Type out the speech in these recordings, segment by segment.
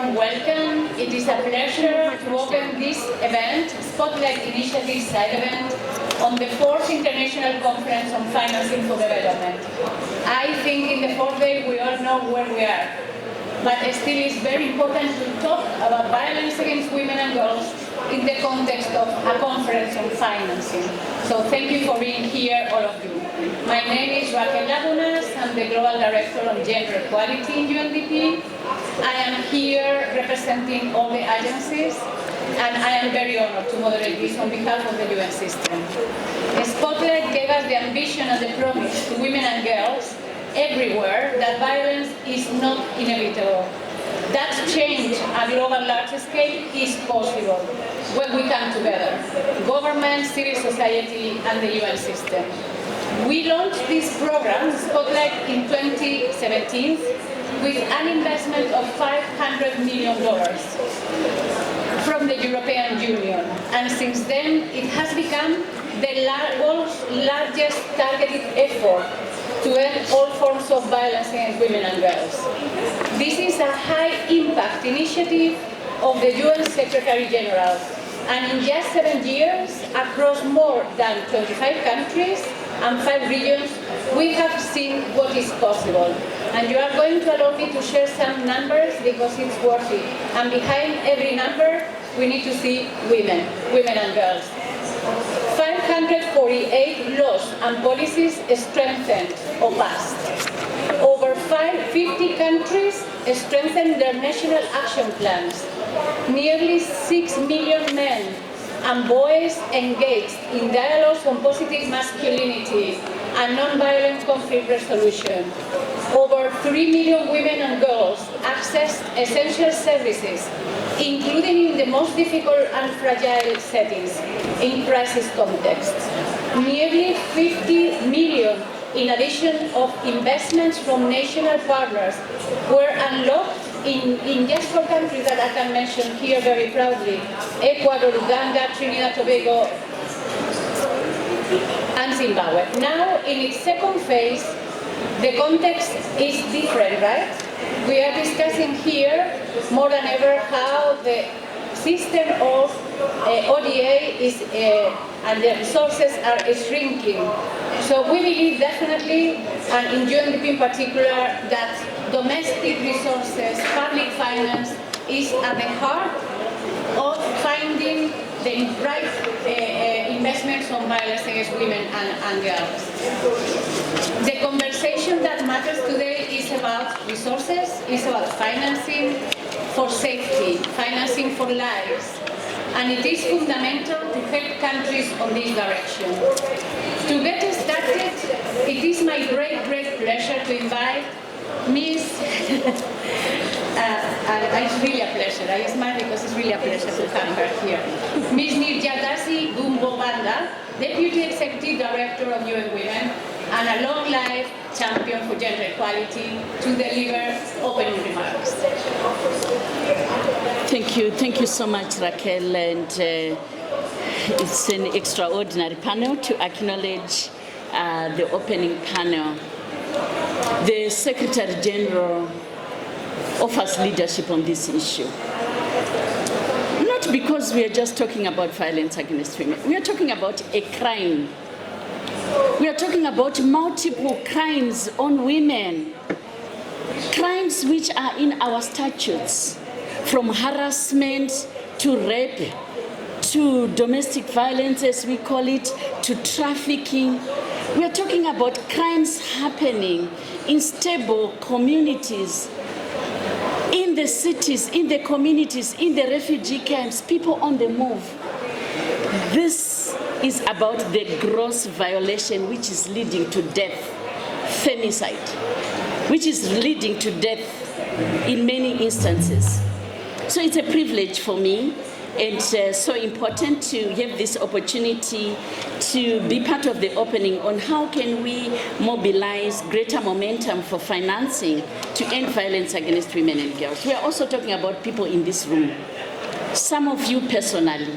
warm welcome. It is a pleasure to open this event, Spotlight Initiative side event, on the 4th International Conference on Financing for Development. I think in the 4th day we all know where we are, but still it's very important to talk about violence against women and girls in the context of a conference on financing. So thank you for being here, all of you. My name is Raquel Lagunas. I'm the Global Director on Gender Equality in UNDP. I am here representing all the agencies, and I am very honored to moderate this on behalf of the UN system. Spotlight gave us the ambition and the promise to women and girls everywhere that violence is not inevitable. That change at global large scale is possible when we come together, government, civil society, and the UN system. We launched this program, Spotlight, in 2017 with an investment of $500 million from the European Union. And since then, it has become the world's largest targeted effort to end all forms of violence against women and girls. This is a high-impact initiative of the UN Secretary General. And in just 7 years, across more than 25 countries and 5 regions, we have seen what is possible. And you are going to allow me to share some numbers because it's worth it. And behind every number, we need to see women and girls. 548 laws and policies strengthened or passed. Over 50 countries strengthened their national action plans. Nearly 6 million men and boys engaged in dialogues on positive masculinity and non-violent conflict resolution. Over 3 million women and girls accessed essential services, including in the most difficult and fragile settings, in crisis contexts. Nearly 50 million in addition of investments from national partners were unlocked in just 4 countries that I can mention here very proudly: Ecuador, Uganda, Trinidad, Tobago, and Zimbabwe. Now, in its second phase, the context is different, right? We are discussing here more than ever how the system of ODA is and the resources are shrinking. So we believe definitely, and in UNDP in particular, that domestic resources, public finance, is at the heart of finding the right investments on violence against women and girls. The conversation that matters today is about resources, is about financing for safety, financing for lives, and it is fundamental to help countries on this direction. To get started, it is my great pleasure to invite Ms. It's really a pleasure. I smile because it's really a pleasure to have her here. Ms. Nirjadasi Gumbo-Banda, Deputy Executive Director of UN Women and a long-life champion for gender equality, to deliver opening remarks. Thank you so much, Raquel, and it's an extraordinary panel to acknowledge the opening panel. The Secretary General offers leadership on this issue. Not because we are just talking about violence against women. We are talking about a crime. We are talking about multiple crimes on women. Crimes which are in our statutes, from harassment to rape, to domestic violence, as we call it, to trafficking. We are talking about crimes happening in stable communities, in the cities, in the communities, in the refugee camps, people on the move. This is about the gross violation which is leading to death, femicide, which is leading to death in many instances. So it's a privilege for me, and so important to have this opportunity to be part of the opening on how can we mobilize greater momentum for financing to end violence against women and girls. We are also talking about people in this room. Some of you personally,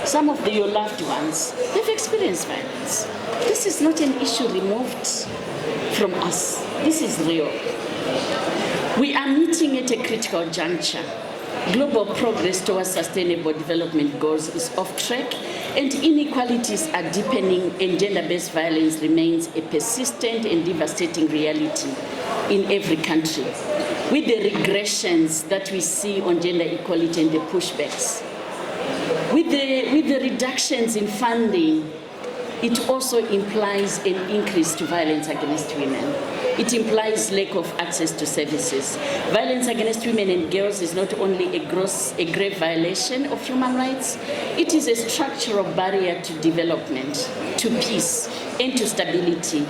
some of your loved ones, they've experienced violence. This is not an issue removed from us. This is real. We are meeting at a critical juncture. global progress towards sustainable development goals is off track, and inequalities are deepening, and gender-based violence remains a persistent and devastating reality in every country. With the regressions that we see on gender equality and the pushbacks, with the reductions in funding, it also implies an increase to violence against women. It implies lack of access to services. Violence against women and girls is not only a grave violation of human rights, it is a structural barrier to development, to peace, and to stability.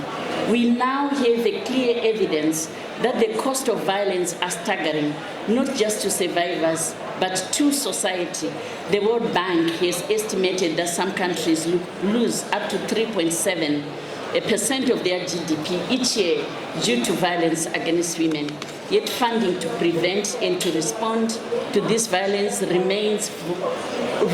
We now have a clear evidence that the cost of violence are staggering, not just to survivors, but to society. The World Bank has estimated that some countries lose up to 3.7% of their GDP each year due to violence against women. Yet funding to prevent and to respond to this violence remains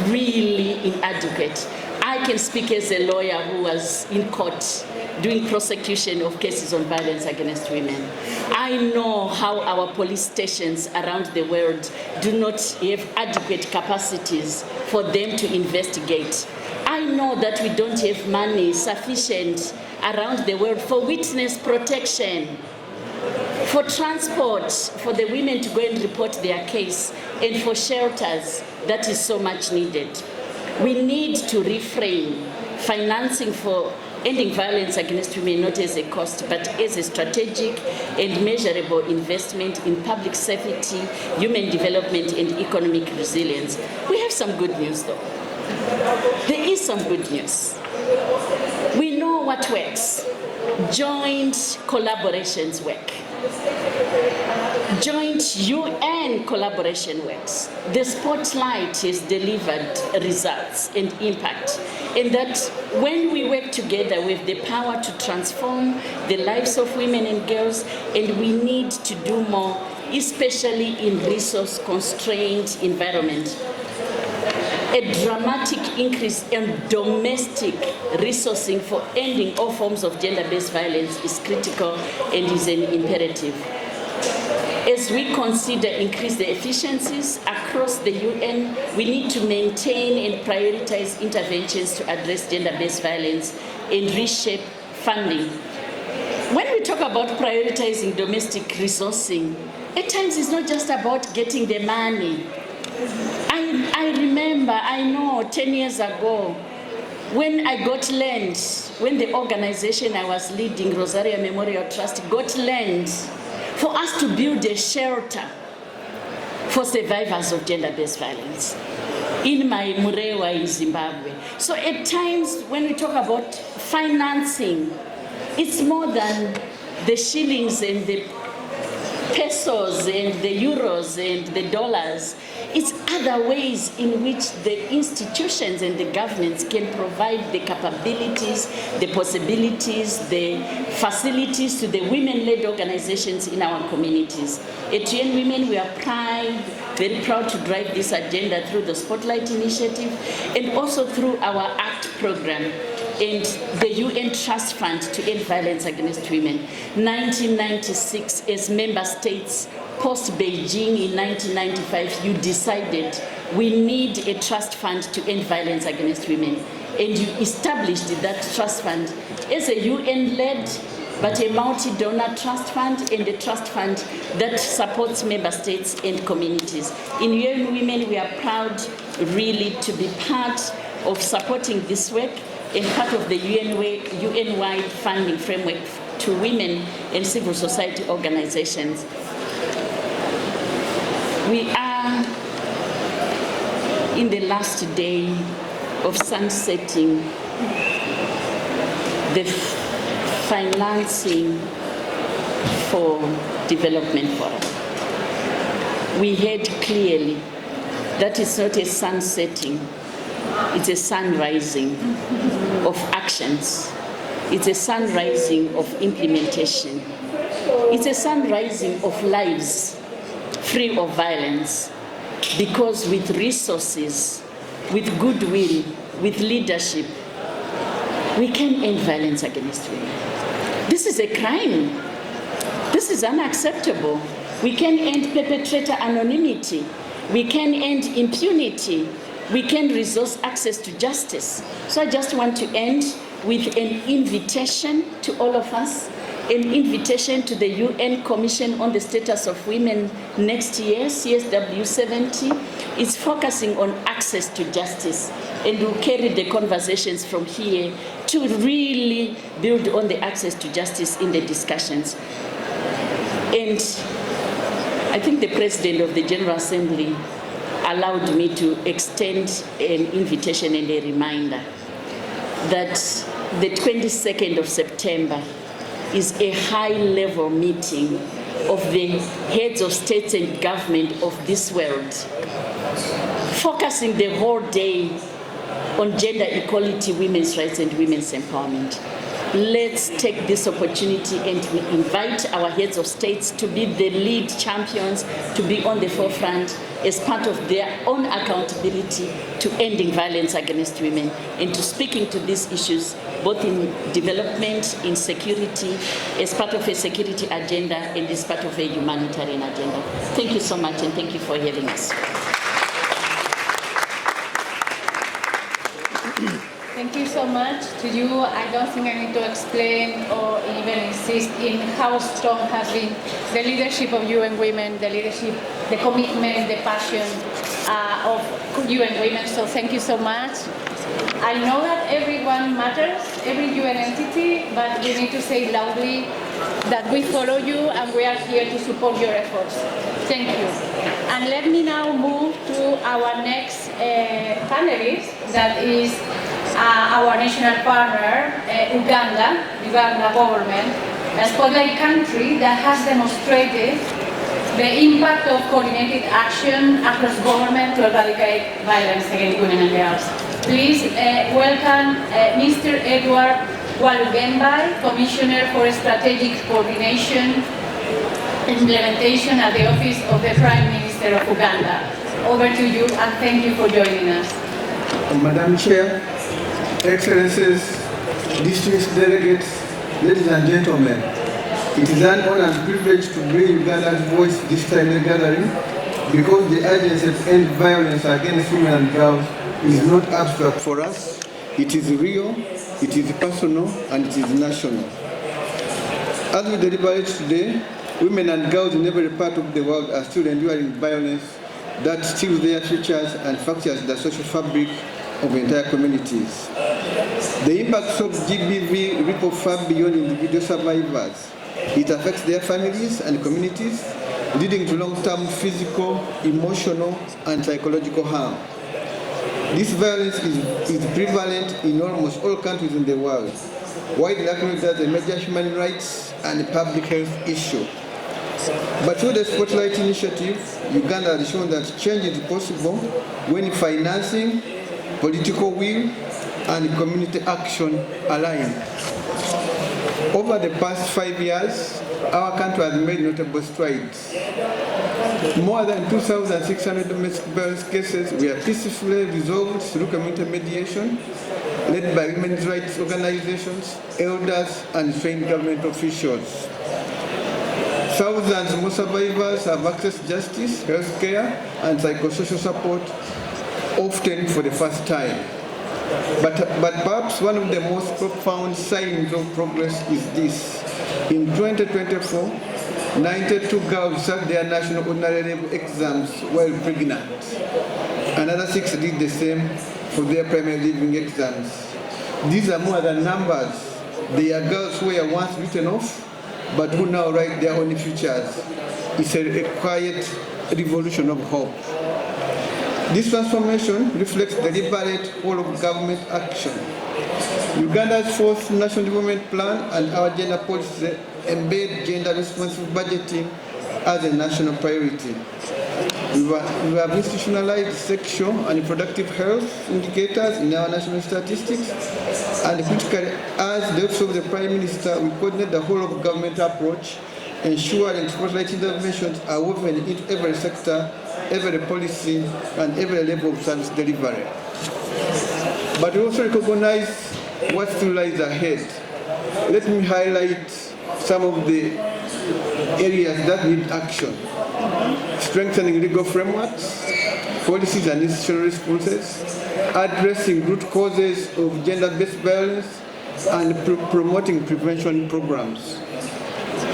really inadequate. I can speak as a lawyer who was in court doing prosecution of cases on violence against women. I know how our police stations around the world do not have adequate capacities for them to investigate. I know that we don't have money sufficient around the world for witness protection, for transport, for the women to go and report their case, and for shelters. That is so much needed. We need to reframe financing for ending violence against women not as a cost, but as a strategic and measurable investment in public safety, human development, and economic resilience. We have some good news, though. There is some good news. We know what works. Joint collaborations work. Joint UN collaboration works. The spotlight has delivered results and impact. And that when we work together, we have the power to transform the lives of women and girls, and we need to do more, especially in resource-constrained environment. A dramatic increase in domestic resourcing for ending all forms of gender-based violence is critical and is an imperative. As we consider increase the efficiencies across the UN, we need to maintain and prioritize interventions to address gender-based violence and reshape funding. When we talk about prioritizing domestic resourcing, at times it's not just about getting the money. I remember, I know 10 years ago, when I got land, when the organization I was leading, Rosaria Memorial Trust, got land for us to build a shelter for survivors of gender-based violence in my Murewa in Zimbabwe. So at times when we talk about financing, it's more than the shillings and the pesos and the euros and the dollars. It's other ways in which the institutions and the governments can provide the capabilities, the possibilities, the facilities to the women-led organizations in our communities. At UN Women, we are very proud to drive this agenda through the Spotlight Initiative and also through our ACT program and the UN Trust Fund to End Violence Against Women. 1996, as member states post-Beijing in 1995, you decided we need a trust fund to end violence against women. And you established that trust fund as a UN-led, but a multi-donor trust fund and a trust fund that supports member states and communities. In UN Women, we are proud really to be part of supporting this work and part of the UN-wide funding framework to women and civil society organizations. We are in the last day of sunsetting the financing for development forum. We heard clearly that it's not a sunsetting, it's a sunrising of actions. It's a sunrising of implementation. It's a sunrising of lives free of violence, because with resources, with goodwill, with leadership, we can end violence against women. This is a crime. This is unacceptable. We can end perpetrator anonymity. We can end impunity. We can resource access to justice. So I just want to end with an invitation to all of us, an invitation to the UN Commission on the Status of Women next year, CSW 70, is focusing on access to justice, and we'll carry the conversations from here to really build on the access to justice in the discussions. And I think the President of the General Assembly allowed me to extend an invitation and a reminder that the 22nd of September is a high-level meeting of the heads of states and government of this world, focusing the whole day on gender equality, women's rights, and women's empowerment. Let's take this opportunity and we invite our heads of states to be the lead champions, to be on the forefront as part of their own accountability to ending violence against women and to speaking to these issues, both in development, in security, as part of a security agenda and as part of a humanitarian agenda. Thank you so much, and thank you for having us. Thank you so much to you. I don't think I need to explain or even insist in how strong has been the leadership of UN Women, the leadership, the commitment, the passion of UN Women. So thank you so much. I know that everyone matters, every UN entity, but we need to say loudly that we follow you and we are here to support your efforts. Thank you. And let me now move to our next panelist, that is our national partner, Uganda government, a spotlight country that has demonstrated the impact of coordinated action across government to eradicate violence against women and girls. Please welcome Mr. Edward Walugembe, Commissioner for Strategic Coordination and Implementation at the Office of the Prime Minister of Uganda. Over to you, and thank you for joining us. Madam Chair, Excellencies, distinguished delegates, ladies and gentlemen, it is an honor and privilege to bring Uganda's voice this time in the gathering, because the urgency to end violence against women and girls is not abstract for us. It is real, it is personal, and it is national. As we deliberate today, women and girls in every part of the world are still enduring violence that steals their futures and fractures the social fabric of entire communities. The impacts of GBV ripple far beyond individual survivors. It affects their families and communities, leading to long-term physical, emotional, and psychological harm. This violence is prevalent in almost all countries in the world, widely acknowledged as a major human rights and public health issue. But through the Spotlight Initiative, Uganda has shown that change is possible when financing, political will, and community action align. Over the past 5 years, our country has made notable strides. More than 2,600 domestic violence cases were peacefully resolved through community mediation, led by women's rights organizations, elders, and trained government officials. Thousands more survivors have accessed justice, health care, and psychosocial support, often for the first time. But perhaps one of the most profound signs of progress is this. In 2024, 92 girls sat their national ordinary level exams while pregnant. Another 6 did the same for their primary leaving exams. These are more than numbers. They are girls who were once written off, but who now write their own futures. It's a quiet revolution of hope. This transformation reflects the deliberate whole of government action. Uganda's 4th National Development Plan and our gender policy embed gender responsive budgeting as a national priority. We have institutionalized sexual and reproductive health indicators in our national statistics, and critically, as the Office of the Prime Minister, we coordinate the whole of government approach, ensuring spotlight interventions are woven into every sector, every policy, and every level of service delivery. But we also recognize what still lies ahead. Let me highlight some of the areas that need action. strengthening legal frameworks, policies and institutional responses, addressing root causes of gender-based violence, and promoting prevention programs.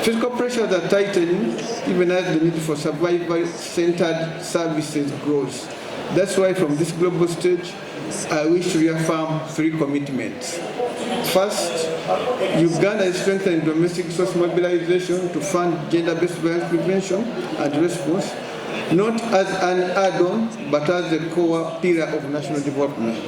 Fiscal pressures are tightening even as the need for survival-centered services grows. That's why from this global stage, I wish to reaffirm 3 commitments. First, Uganda is strengthening domestic resource mobilization to fund gender-based violence prevention and response, not as an add-on, but as a core pillar of national development.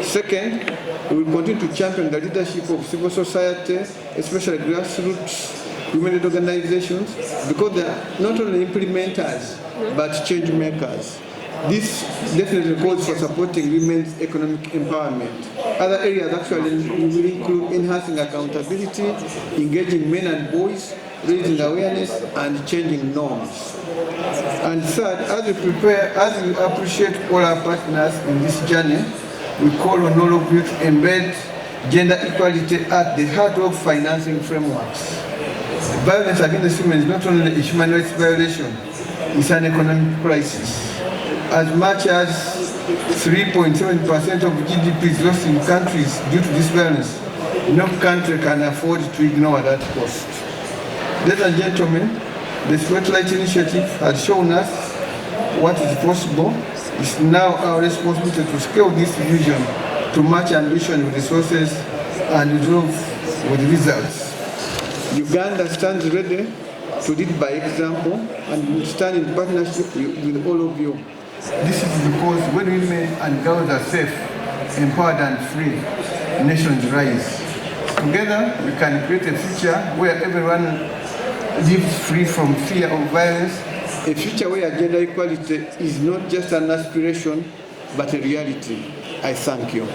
Second, we will continue to champion the leadership of civil society, especially grassroots women organizations, because they are not only implementers, but change makers. This definitely calls for supporting women's economic empowerment. Other areas actually will include enhancing accountability, engaging men and boys, raising awareness, and changing norms. And third, as we appreciate all our partners in this journey, we call on all of you to embed gender equality at the heart of financing frameworks. Violence against women is not only a human rights violation, it's an economic crisis. As much as 3.7% of GDP is lost in countries due to this violence. No country can afford to ignore that cost. Ladies and gentlemen, the Spotlight Initiative has shown us what is possible. It's now our responsibility to scale this vision to match ambition with resources and resolve with results. Uganda stands ready to lead by example and will stand in partnership with all of you. This is because when women and girls are safe, empowered and free, nations rise. Together, we can create a future where everyone lives free from fear of violence, a future where gender equality is not just an aspiration, but a reality. I thank you.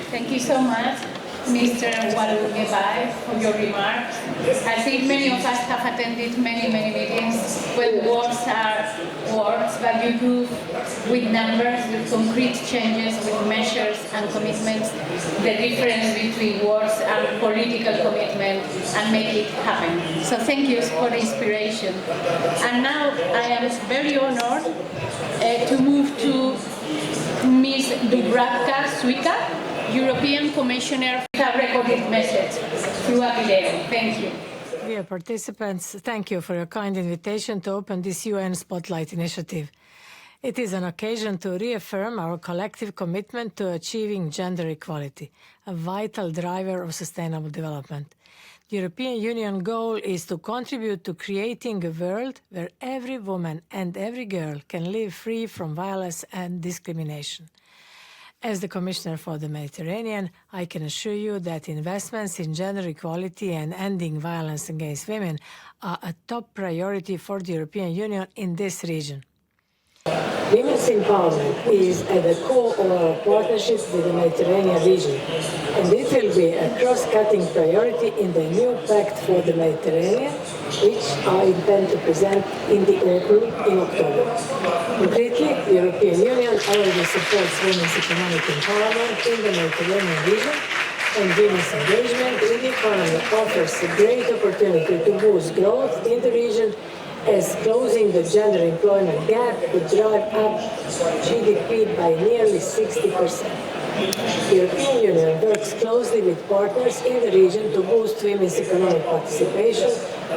Thank you so much, Mr. Walugebai, for your remarks. I think many of us have attended many meetings where words are words, but you prove with numbers, with concrete changes, with measures and commitments, the difference between words and political commitment, and make it happen. So thank you for the inspiration. And now I am very honored to move to Ms. Dubravka Suika, European Commissioner, for a recorded message through a video. Thank you. Dear participants, thank you for your kind invitation to open this UN Spotlight initiative. It is an occasion to reaffirm our collective commitment to achieving gender equality, a vital driver of sustainable development. The European Union goal is to contribute to creating a world where every woman and every girl can live free from violence and discrimination. As the Commissioner for the Mediterranean, I can assure you that investments in gender equality and ending violence against women are a top priority for the European Union in this region. Women's empowerment is at the core of our partnership with the Mediterranean region, and it will be a cross-cutting priority in the new Pact for the Mediterranean, which I intend to present in the autumn in October. Concretely, the European Union already supports women's economic empowerment in the Mediterranean region, and women's engagement in the economy offers a great opportunity to boost growth in the region, as closing the gender employment gap would drive up GDP by nearly 60%. The European Union works closely with partners in the region to boost women's economic participation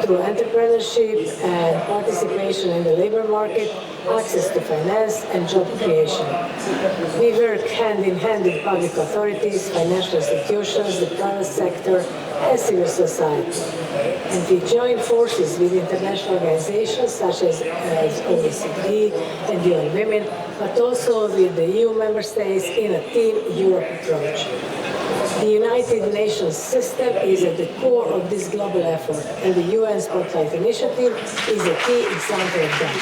through entrepreneurship and participation in the labor market, access to finance and job creation. We work hand in hand with public authorities, financial institutions, the private sector and civil society. And we join forces with international organizations such as OECD and UN Women, but also with the EU member states in a Team Europe approach. The United Nations system is at the core of this global effort, and the UN Spotlight Initiative is a key example of that.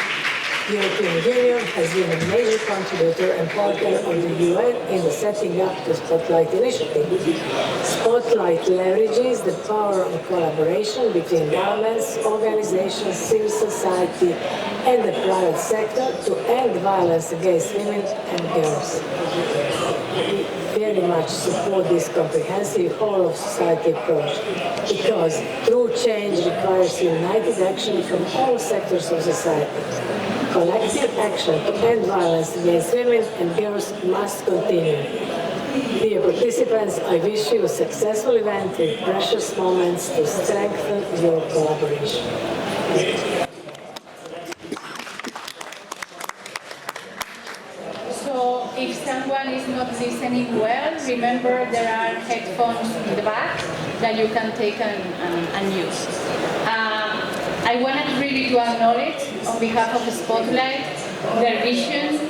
The European Union has been a major contributor and partner of the UN in the setting up the Spotlight initiative. Spotlight leverages the power of collaboration between governments, organizations, civil society, and the private sector to end violence against women and girls. We very much support this comprehensive whole of society approach because true change requires united action from all sectors of society. Collective action to end violence against women and girls must continue. Dear participants, I wish you a successful event with precious moments to strengthen your collaboration. So if someone is not listening well, remember there are headphones in the back that you can take and use. I wanted really to acknowledge, on behalf of the Spotlight, their vision,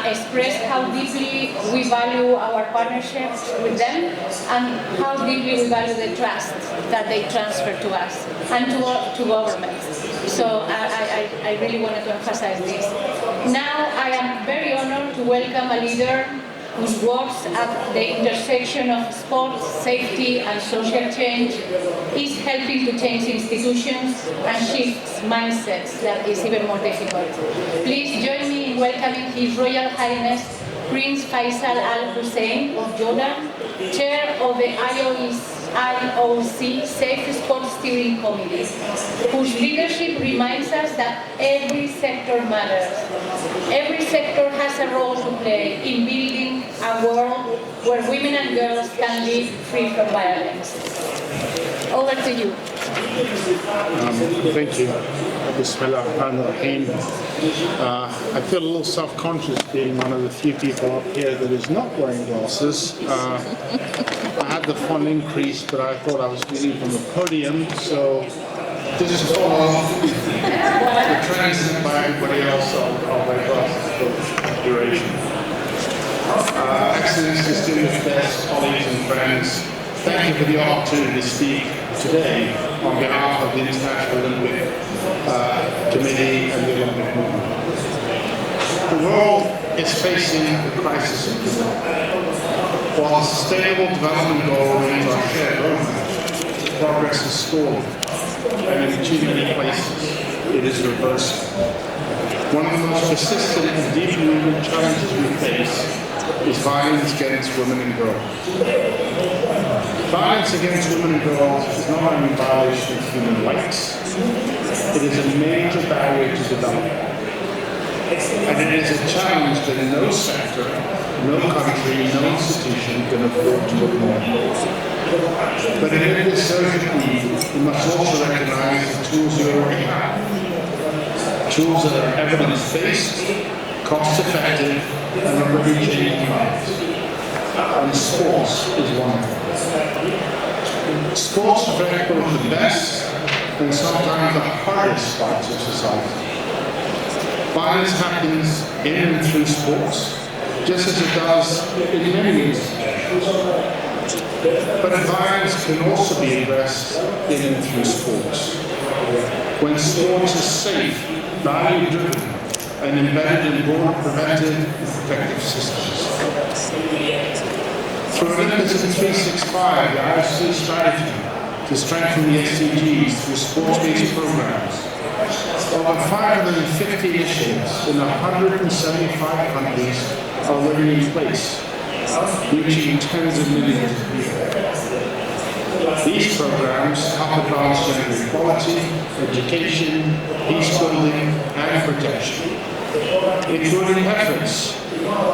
express how deeply we value our partnerships with them and how deeply we value the trust that they transfer to us and to governments. So I really wanted to emphasize this. Now I am very honored to welcome a leader who works at the intersection of sport, safety and social change, is helping to change institutions and shifts mindsets that is even more difficult. Please join me in welcoming His Royal Highness Prince Faisal Al Hussein of Jordan, Chair of the IOC Safe Sport Steering Committee, whose leadership reminds us that every sector matters. Every sector has a role to play in building a world where women and girls can live free from violence. Over to you. Thank you. Bismillah ar-Rahman ar-Rahim. I feel a little self-conscious being one of the few people up here that is not wearing glasses. I had the font increase, but I thought I was reading from the podium, so this is all the trends set by everybody else. I'll wear glasses for the duration. Excellencies, distinguished guests, colleagues and friends, thank you for the opportunity to speak today on behalf of the International Olympic Committee and the Olympic movement. The world is facing a crisis of development. While the Sustainable Development Goal remains our shared roadmap, progress is stalled, and in too many places it is reversed. One of the most persistent and deeply rooted challenges we face is violence against women and girls. Violence against women and girls is not only a violation of human rights, it is a major barrier to development. And it is a challenge that no sector, no country, no institution can afford to ignore. But in this urgent need, we must also recognize the tools we already have. Tools that are evidence-based, cost-effective, and already changing lives. And sports is one of them. Sports affect both the best and sometimes the hardest parts of society. Violence happens in and through sports, just as it does in many institutions. But violence can also be addressed in and through sports. When sports is safe, value-driven, and embedded in broad preventive and protective systems. Through Olympus 365, the IOC strategy to strengthen the SDGs through sports-based programs, over 550 initiatives in 175 countries are already in place, reaching tens of millions of people. These programs help advance gender equality, education, peace building, and protection, including efforts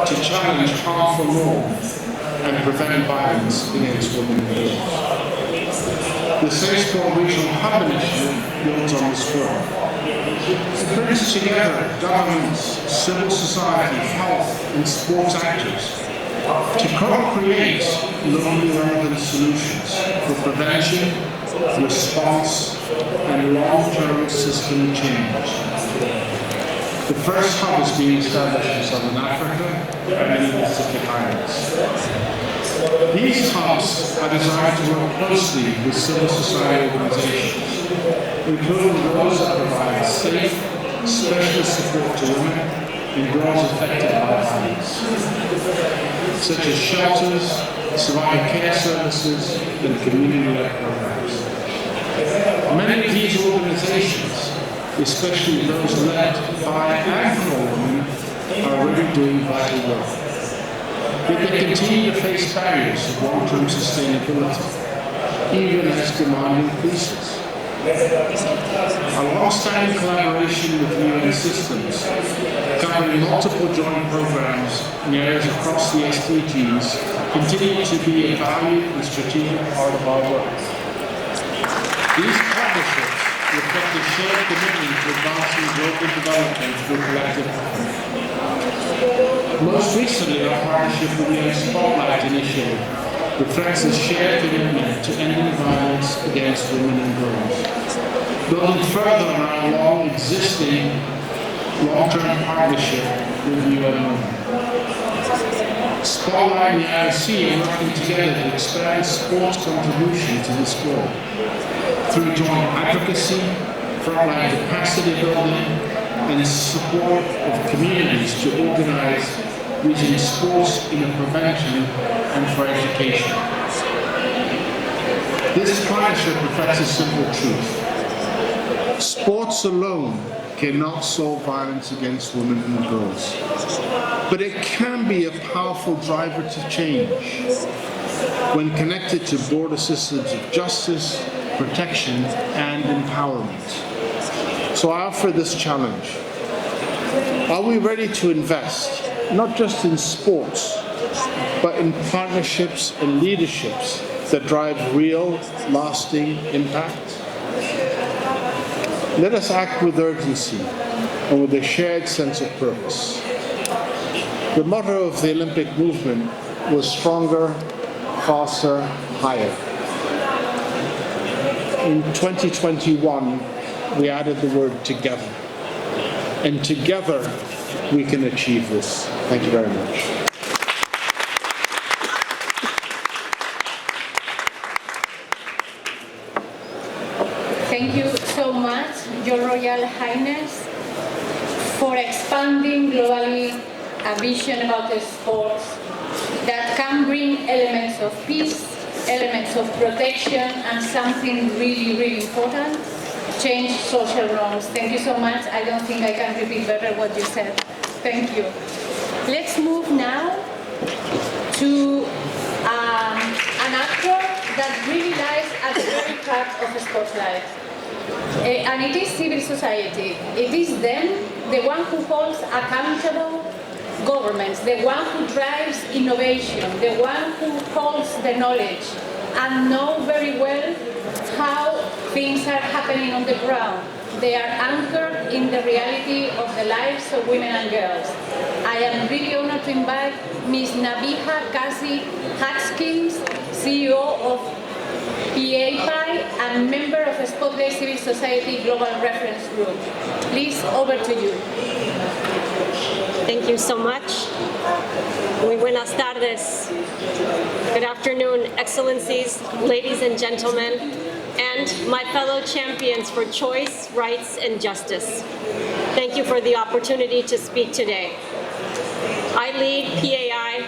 to challenge harmful norms and prevent violence against women and girls. The Safe Sport Regional Hub Initiative builds on this work. It brings together governments, civil society, health, and sports actors to co-create locally relevant solutions for prevention, response, and long-term system change. The first hub is being established in Southern Africa and in the Pacific Islands. These hubs are designed to work closely with civil society organizations, including those that provide safe, special support to women and girls affected by violence, such as shelters, survivor care services, and community-led programs. Many of these organizations, especially those led by and for women, are already doing vital work. Yet they continue to face barriers of long-term sustainability, even as demand increases. A long-standing collaboration with UN systems, covering multiple joint programs in areas across the SDGs, continue to be a valued and strategic part of our work. These partnerships reflect a shared commitment to advancing global development through collective effort. Most recently, our partnership with the UN Spotlight Initiative reflects a shared commitment to ending violence against women and girls, building further on our long-existing long-term partnership with UN Women. Spotlight and the IRC are working together to expand sport's contribution to this goal through joint advocacy, frontline capacity building, and support of communities to organize using sports in the prevention and for education. This partnership reflects a simple truth. Sports alone cannot solve violence against women and girls, but it can be a powerful driver to change when connected to broader systems of justice, protection, and empowerment. So I offer this challenge. Are we ready to invest, not just in sports, but in partnerships and leaderships that drive real, lasting impact? Let us act with urgency and with a shared sense of purpose. The motto of the Olympic movement was stronger, faster, higher. In 2021, we added the word together. And together, we can achieve this. Thank you very much. Thank you so much, Your Royal Highness, for expanding globally a vision about the sports that can bring elements of peace, elements of protection, and something really, really important, change social norms. Thank you so much. I don't think I can repeat better what you said. Thank you. Let's move now to an actor that really lies at the very heart of the spotlight. And it is civil society. It is them, the one who holds accountable governments, the one who drives innovation, the one who holds the knowledge and know very well how things are happening on the ground. They are anchored in the reality of the lives of women and girls. I am really honored to invite Ms. Nabiha Kasi Hatskins, CEO of PAPI and member of the Spotlight Civil Society Global Reference Group. Please, over to you. Thank you so much. Muy buenas tardes. Good afternoon, Excellencies, ladies and gentlemen, and my fellow champions for choice, rights, and justice. Thank you for the opportunity to speak today. I lead PAI,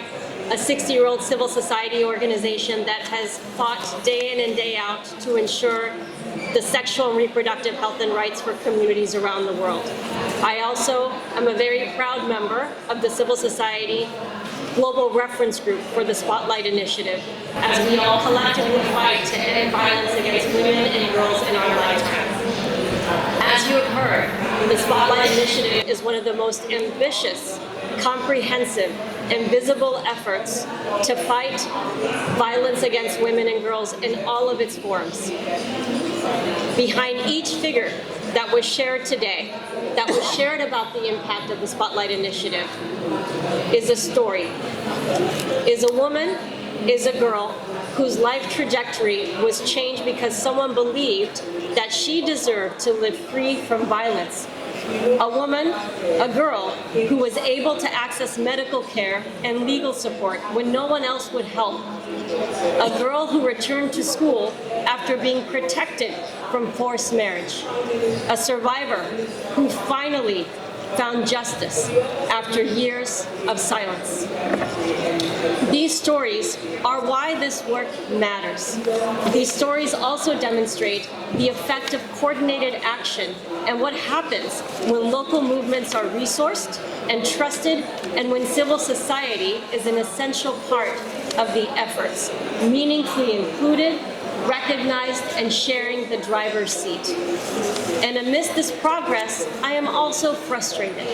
a 60-year-old civil society organization that has fought day in and day out to ensure the sexual and reproductive health and rights for communities around the world. I also am a very proud member of the civil society Global Reference Group for the Spotlight Initiative, as we all collectively fight to end violence against women and girls in our lifetime. As you have heard, the Spotlight Initiative is one of the most ambitious, comprehensive, and visible efforts to fight violence against women and girls in all of its forms. Behind each figure that was shared today, that was shared about the impact of the Spotlight Initiative, is a story, is a woman, is a girl whose life trajectory was changed because someone believed that she deserved to live free from violence A woman, a girl, who was able to access medical care and legal support when no one else would help. A girl who returned to school after being protected from forced marriage. A survivor who finally found justice after years of silence. These stories are why this work matters. These stories also demonstrate the effect of coordinated action and what happens when local movements are resourced and trusted, and when civil society is an essential part of the efforts, meaningfully included, recognized, and sharing the driver's seat. And amidst this progress, I am also frustrated.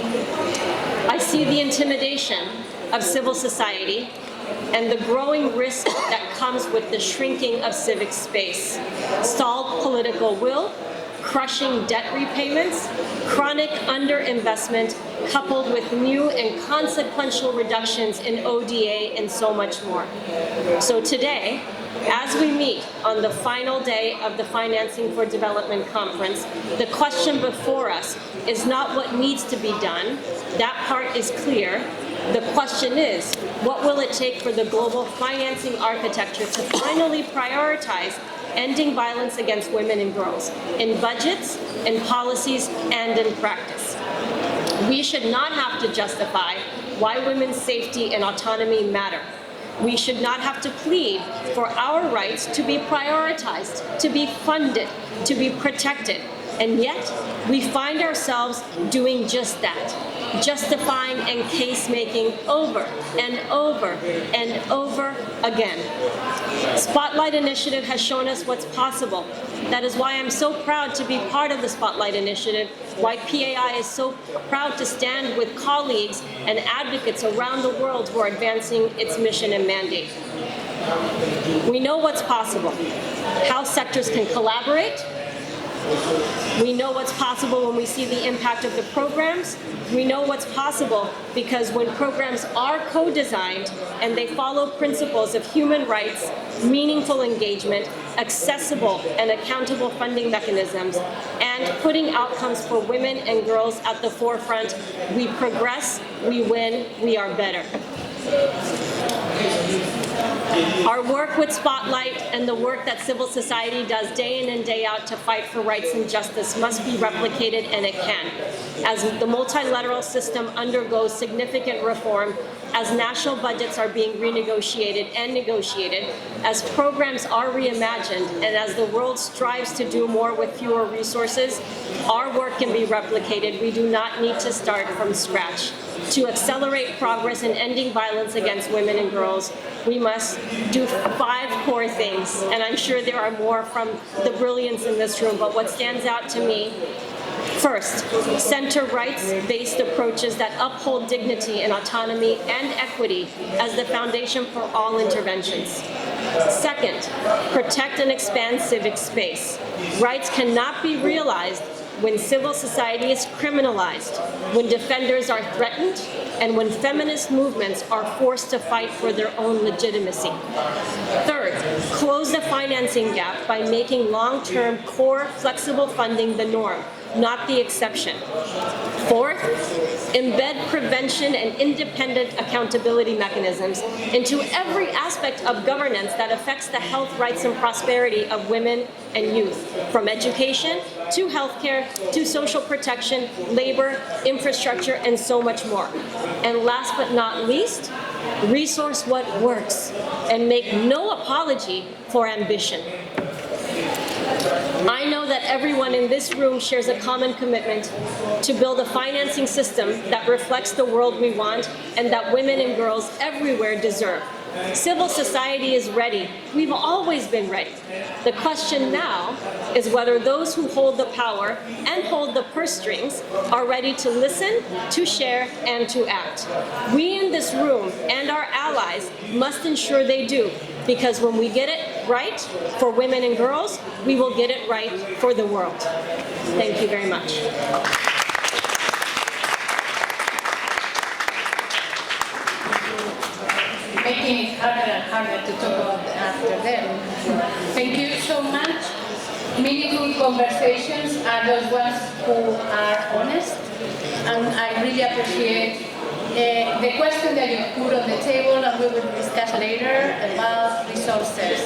I see the intimidation of civil society and the growing risk that comes with the shrinking of civic space, stalled political will, crushing debt repayments, chronic underinvestment, coupled with new and consequential reductions in ODA, and so much more. So today, as we meet on the final day of the Financing for Development Conference, the question before us is not what needs to be done. That part is clear. The question is, what will it take for the global financing architecture to finally prioritize ending violence against women and girls in budgets, in policies, and in practice? We should not have to justify why women's safety and autonomy matter. We should not have to plead for our rights to be prioritized, to be funded, to be protected. And yet, we find ourselves doing just that, justifying and case-making over and over and over again. Spotlight Initiative has shown us what's possible. That is why I'm so proud to be part of the Spotlight Initiative, why PAI is so proud to stand with colleagues and advocates around the world who are advancing its mission and mandate. We know what's possible, how sectors can collaborate. We know what's possible when we see the impact of the programs. We know what's possible because when programs are co-designed and they follow principles of human rights, meaningful engagement, accessible and accountable funding mechanisms, and putting outcomes for women and girls at the forefront, we progress, we win, we are better. Our work with Spotlight and the work that civil society does day in and day out to fight for rights and justice must be replicated, and it can. As the multilateral system undergoes significant reform, as national budgets are being renegotiated and negotiated, as programs are reimagined, and as the world strives to do more with fewer resources, our work can be replicated. We do not need to start from scratch. To accelerate progress in ending violence against women and girls, we must do 5 core things, and I'm sure there are more from the brilliance in this room, but what stands out to me: first, center rights-based approaches that uphold dignity and autonomy and equity as the foundation for all interventions. Second, protect and expand civic space. Rights cannot be realized when civil society is criminalized, when defenders are threatened, and when feminist movements are forced to fight for their own legitimacy. Third, close the financing gap by making long-term core flexible funding the norm, not the exception. Fourth, embed prevention and independent accountability mechanisms into every aspect of governance that affects the health, rights, and prosperity of women and youth, from education to healthcare to social protection, labor, infrastructure, and so much more. And last but not least, resource what works and make no apology for ambition. I know that everyone in this room shares a common commitment to build a financing system that reflects the world we want and that women and girls everywhere deserve. Civil society is ready. We've always been ready. The question now is whether those who hold the power and hold the purse strings are ready to listen, to share, and to act. We in this room and our allies must ensure they do, because when we get it right for women and girls, we will get it right for the world. Thank you very much. Making it harder and harder to talk about after them. Thank you so much. Meaningful conversations are those ones who are honest, and I really appreciate the question that you put on the table, and we will discuss later about resources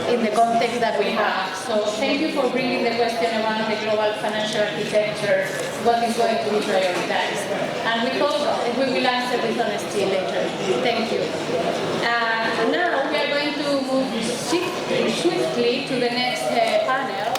in the context that we have. So thank you for bringing the question around the global financial architecture, what is going to be prioritized. And we hope we will answer with honesty later. Thank you. Now we are going to move swiftly to the next panel.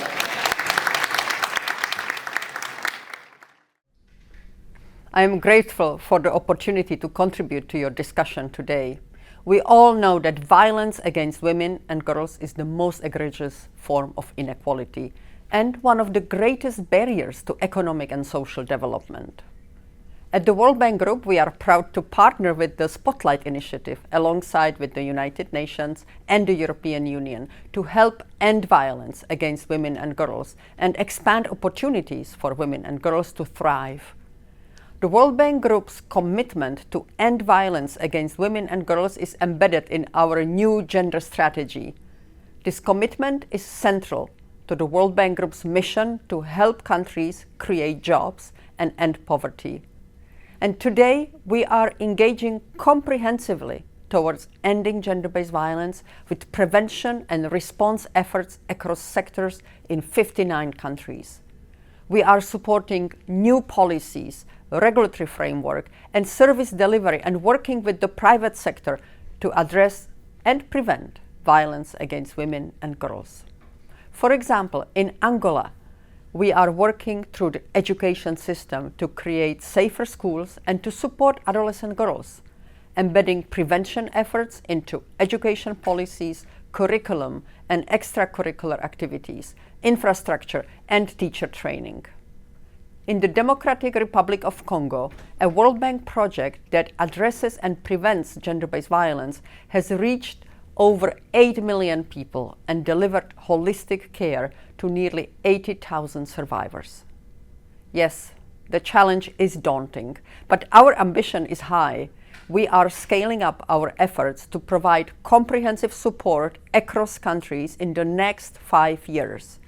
I am grateful for the opportunity to contribute to your discussion today. We all know that violence against women and girls is the most egregious form of inequality and one of the greatest barriers to economic and social development. At the World Bank Group, we are proud to partner with the Spotlight Initiative alongside with the United Nations and the European Union to help end violence against women and girls and expand opportunities for women and girls to thrive. The World Bank Group's commitment to end violence against women and girls is embedded in our new gender strategy. This commitment is central to the World Bank Group's mission to help countries create jobs and end poverty. And today, we are engaging comprehensively towards ending gender-based violence with prevention and response efforts across sectors in 59 countries. We are supporting new policies, regulatory framework, and service delivery, and working with the private sector to address and prevent violence against women and girls. For example, in Angola, we are working through the education system to create safer schools and to support adolescent girls, embedding prevention efforts into education policies, curriculum, and extracurricular activities, infrastructure, and teacher training. In the Democratic Republic of Congo, a World Bank project that addresses and prevents gender-based violence has reached over 8 million people and delivered holistic care to nearly 80,000 survivors. Yes, the challenge is daunting, but our ambition is high. We are scaling up our efforts to provide comprehensive support across countries in the next 5 years.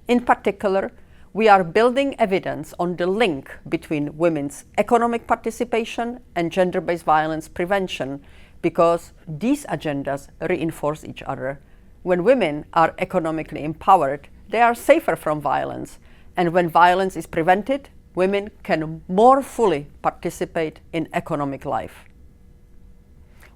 In particular, we are building evidence on the link between women's economic participation and gender-based violence prevention, because these agendas reinforce each other. When women are economically empowered, they are safer from violence, and when violence is prevented, women can more fully participate in economic life.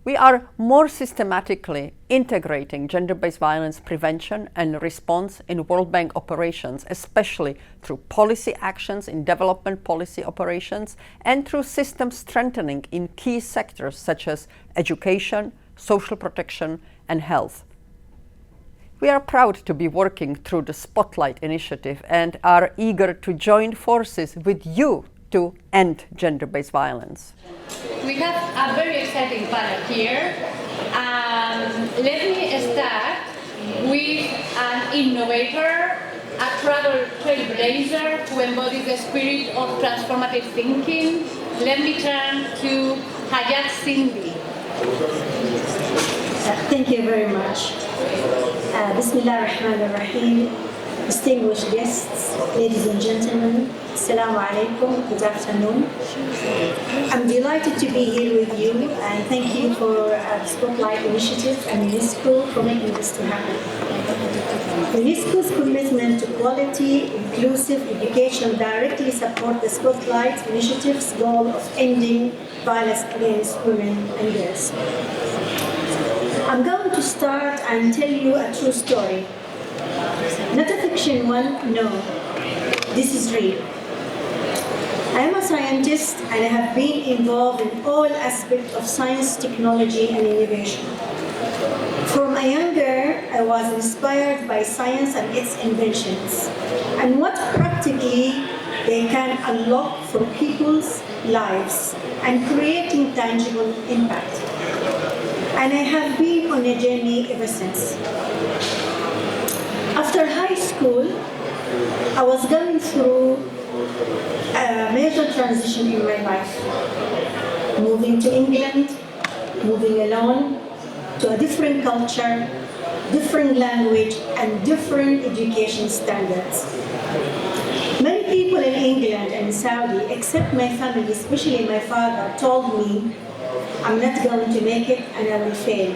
We are more systematically integrating gender-based violence prevention and response in World Bank operations, especially through policy actions in development policy operations and through system strengthening in key sectors such as education, social protection, and health. We are proud to be working through the Spotlight Initiative and are eager to join forces with you to end gender-based violence. We have a very exciting panel here. Let me start with an innovator, a trailblazer who embodies the spirit of transformative thinking. Let me turn to Hayat Cindy. Thank you very much. Bismillah ar-Rahman ar-Rahim. Distinguished guests, ladies and gentlemen, Assalamu alaikum, good afternoon. I'm delighted to be here with you, and thank you for the Spotlight Initiative and UNESCO for making this to happen. UNESCO's commitment to quality, inclusive education directly support the Spotlight Initiative's goal of ending violence against women and girls. I'm going to start and tell you a true story. Not a fiction one, no. This is real. I am a scientist and I have been involved in all aspects of science, technology, and innovation. From a young girl, I was inspired by science and its inventions, and what practically they can unlock for people's lives and creating tangible impact. And I have been on a journey ever since. After high school, I was going through a major transition in my life. Moving to England, moving alone, to a different culture, different language, and different education standards. Many people in England and Saudi, except my family, especially my father, told me, I'm not going to make it and I will fail.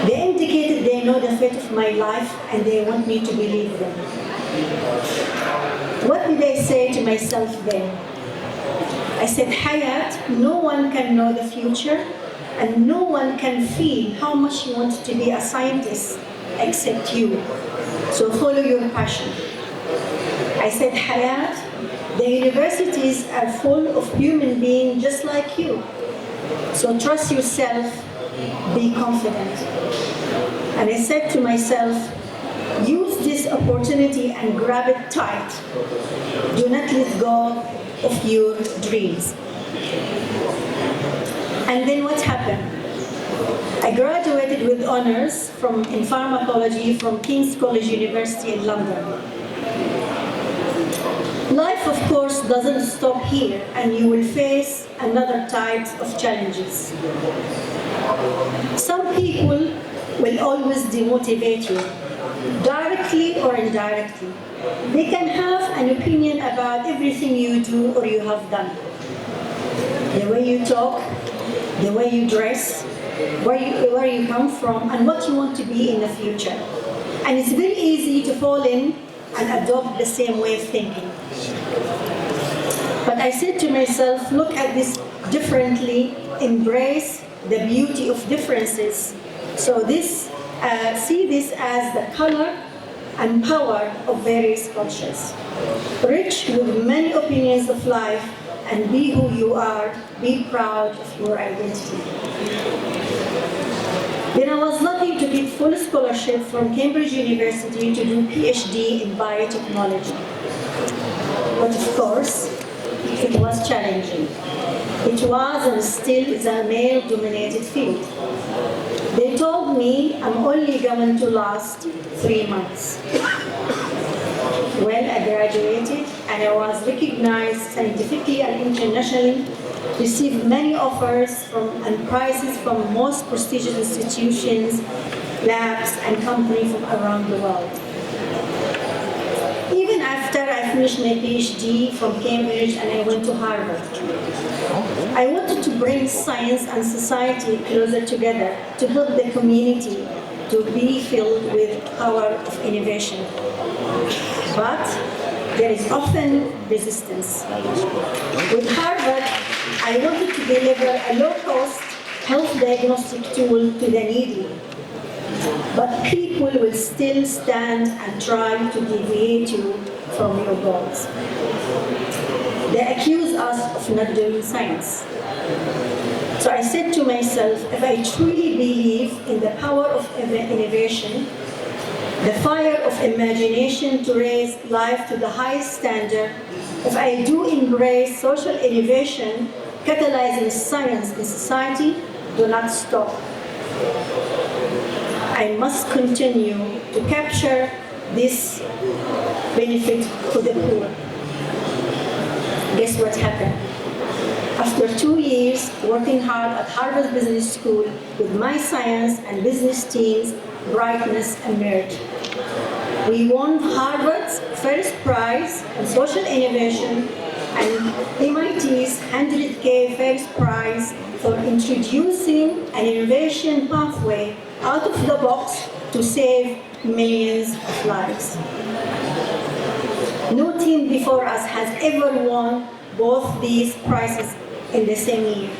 They indicated they know the fate of my life and they want me to believe them. What did I say to myself then? I said, Hayat, no one can know the future and no one can feel how much you want to be a scientist except you. So follow your passion. I said, Hayat, the universities are full of human beings just like you. So trust yourself, be confident. And I said to myself, use this opportunity and grab it tight. Do not let go of your dreams. And then what happened? I graduated with honors in pharmacology from King's College University in London. Life, of course, doesn't stop here, and you will face another type of challenges. Some people will always demotivate you, directly or indirectly. They can have an opinion about everything you do or you have done. The way you talk, the way you dress, where you come from, and what you want to be in the future. And it's very easy to fall in and adopt the same way of thinking. But I said to myself, look at this differently, embrace the beauty of differences. So see this as the color and power of various cultures. Rich with many opinions of life, and be who you are, be proud of your identity. Then I was lucky to get full scholarship from Cambridge University to do PhD in biotechnology. But of course, it was challenging. It was and still is a male-dominated field. They told me I'm only going to last 3 months. Well, I graduated and I was recognized scientifically and internationally, received many offers and prizes from most prestigious institutions, labs, and companies from around the world. Even after I finished my PhD from Cambridge and I went to Harvard, I wanted to bring science and society closer together to help the community to be filled with power of innovation. But there is often resistance. With Harvard, I wanted to deliver a low-cost health diagnostic tool to the needy. But people will still stand and try to deviate you from your goals. They accuse us of not doing science. So I said to myself, if I truly believe in the power of innovation, the fire of imagination to raise life to the highest standard, if I do embrace social innovation, catalyzing science in society, do not stop. I must continue to capture this benefit for the poor. Guess what happened? After 2 years working hard at Harvard Business School with my science and business teams, brightness emerged. We won Harvard's first prize in social innovation and MIT's 100K first prize for introducing an innovation pathway out of the box to save millions of lives. No team before us has ever won both these prizes in the same year.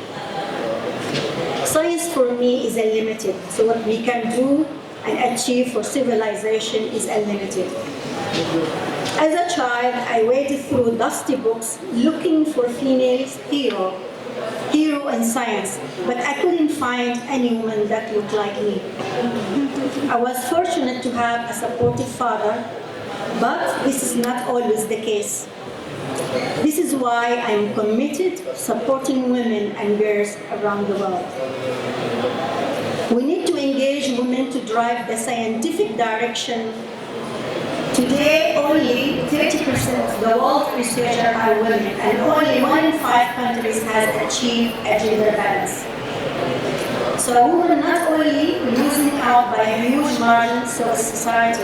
Science for me is unlimited, so what we can do and achieve for civilization is unlimited. As a child, I waded through dusty books looking for female hero in science, but I couldn't find any woman that looked like me. I was fortunate to have a supportive father, but this is not always the case. This is why I am committed to supporting women and girls around the world. We need to engage women to drive the scientific direction. Today, only 30% of the world's researchers are women, and only 1 in 5 countries has achieved a gender balance. So we were not only losing out by a huge margin to society,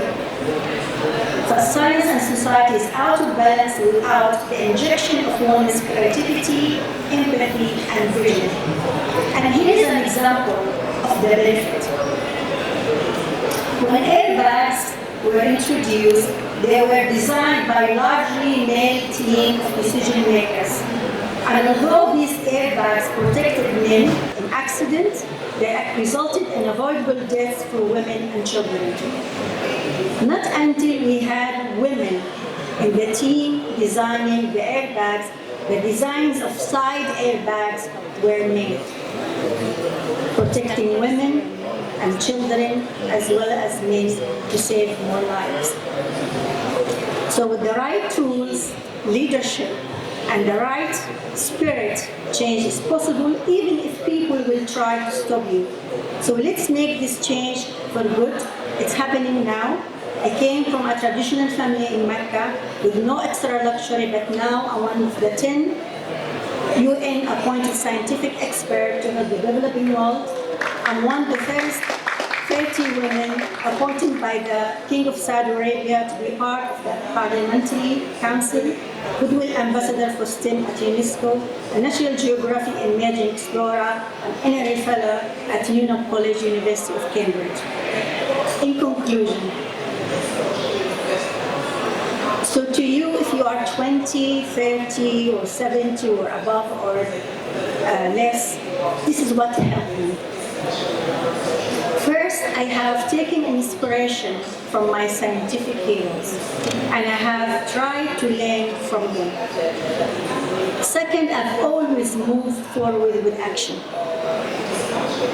but science and society is out of balance without the injection of women's creativity, empathy, and vision. And here is an example of the benefit. When airbags were introduced, they were designed by largely male team of decision makers. And although these airbags protected men in accidents, they resulted in avoidable deaths for women and children. Not until we had women in the team designing the airbags, the designs of side airbags were made, protecting women and children as well as men to save more lives. So with the right tools, leadership, and the right spirit, change is possible even if people will try to stop you. So let's make this change for good. It's happening now. I came from a traditional family in Mecca with no extra luxury, but now I'm one of the 10 UN appointed scientific experts to help the developing world. I'm one of the first 30 women appointed by the King of Saudi Arabia to be part of the Parliamentary Council, Goodwill Ambassador for STEM at UNESCO, a National Geographic Emerging Explorer, an honorary fellow at Newnham College, University of Cambridge. In conclusion, so to you, if you are 20, 30, or 70, or above, or less, this is what helped me. First, I have taken inspiration from my scientific heroes, and I have tried to learn from them. Second, I've always moved forward with action.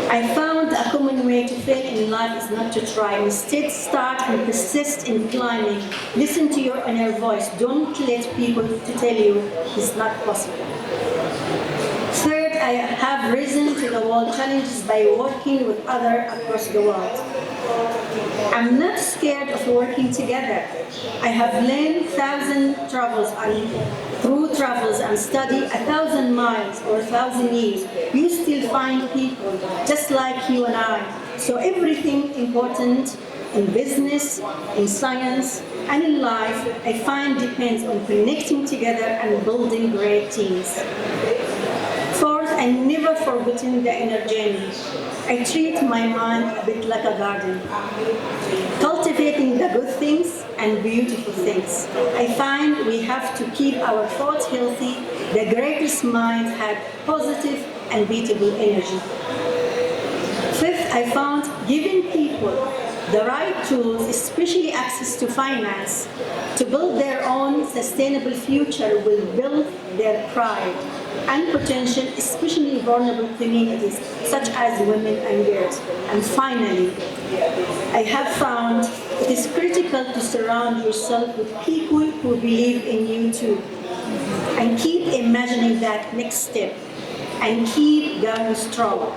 I found a common way to fail in life is not to try. Instead, start and persist in climbing. Listen to your inner voice. Don't let people to tell you it's not possible. Third, I have risen to the world challenges by working with others across the world. I'm not scared of working together. I have learned 1,000 travels and through travels and study 1,000 miles or 1,000 years. You still find people just like you and I. So everything important in business, in science, and in life, I find depends on connecting together and building great teams. Fourth, I never forgotten the inner journey. I treat my mind a bit like a garden, cultivating the good things and beautiful things. I find we have to keep our thoughts healthy. The greatest minds have positive and beatable energy. Fifth, I found giving people the right tools, especially access to finance, to build their own sustainable future will build their pride and potential, especially vulnerable communities such as women and girls. And finally, I have found it is critical to surround yourself with people who believe in you too, and keep imagining that next step, and keep going strong.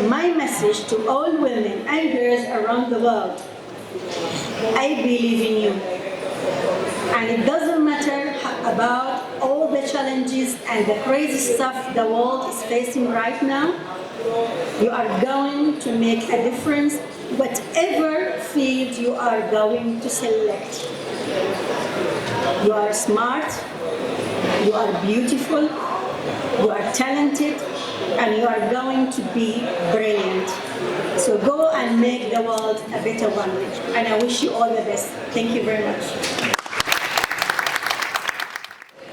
My message to all women and girls around the world, I believe in you. And it doesn't matter about all the challenges and the crazy stuff the world is facing right now, you are going to make a difference whatever field you are going to select. You are smart, you are beautiful, you are talented, and you are going to be brilliant. So go and make the world a better one. And I wish you all the best. Thank you very much.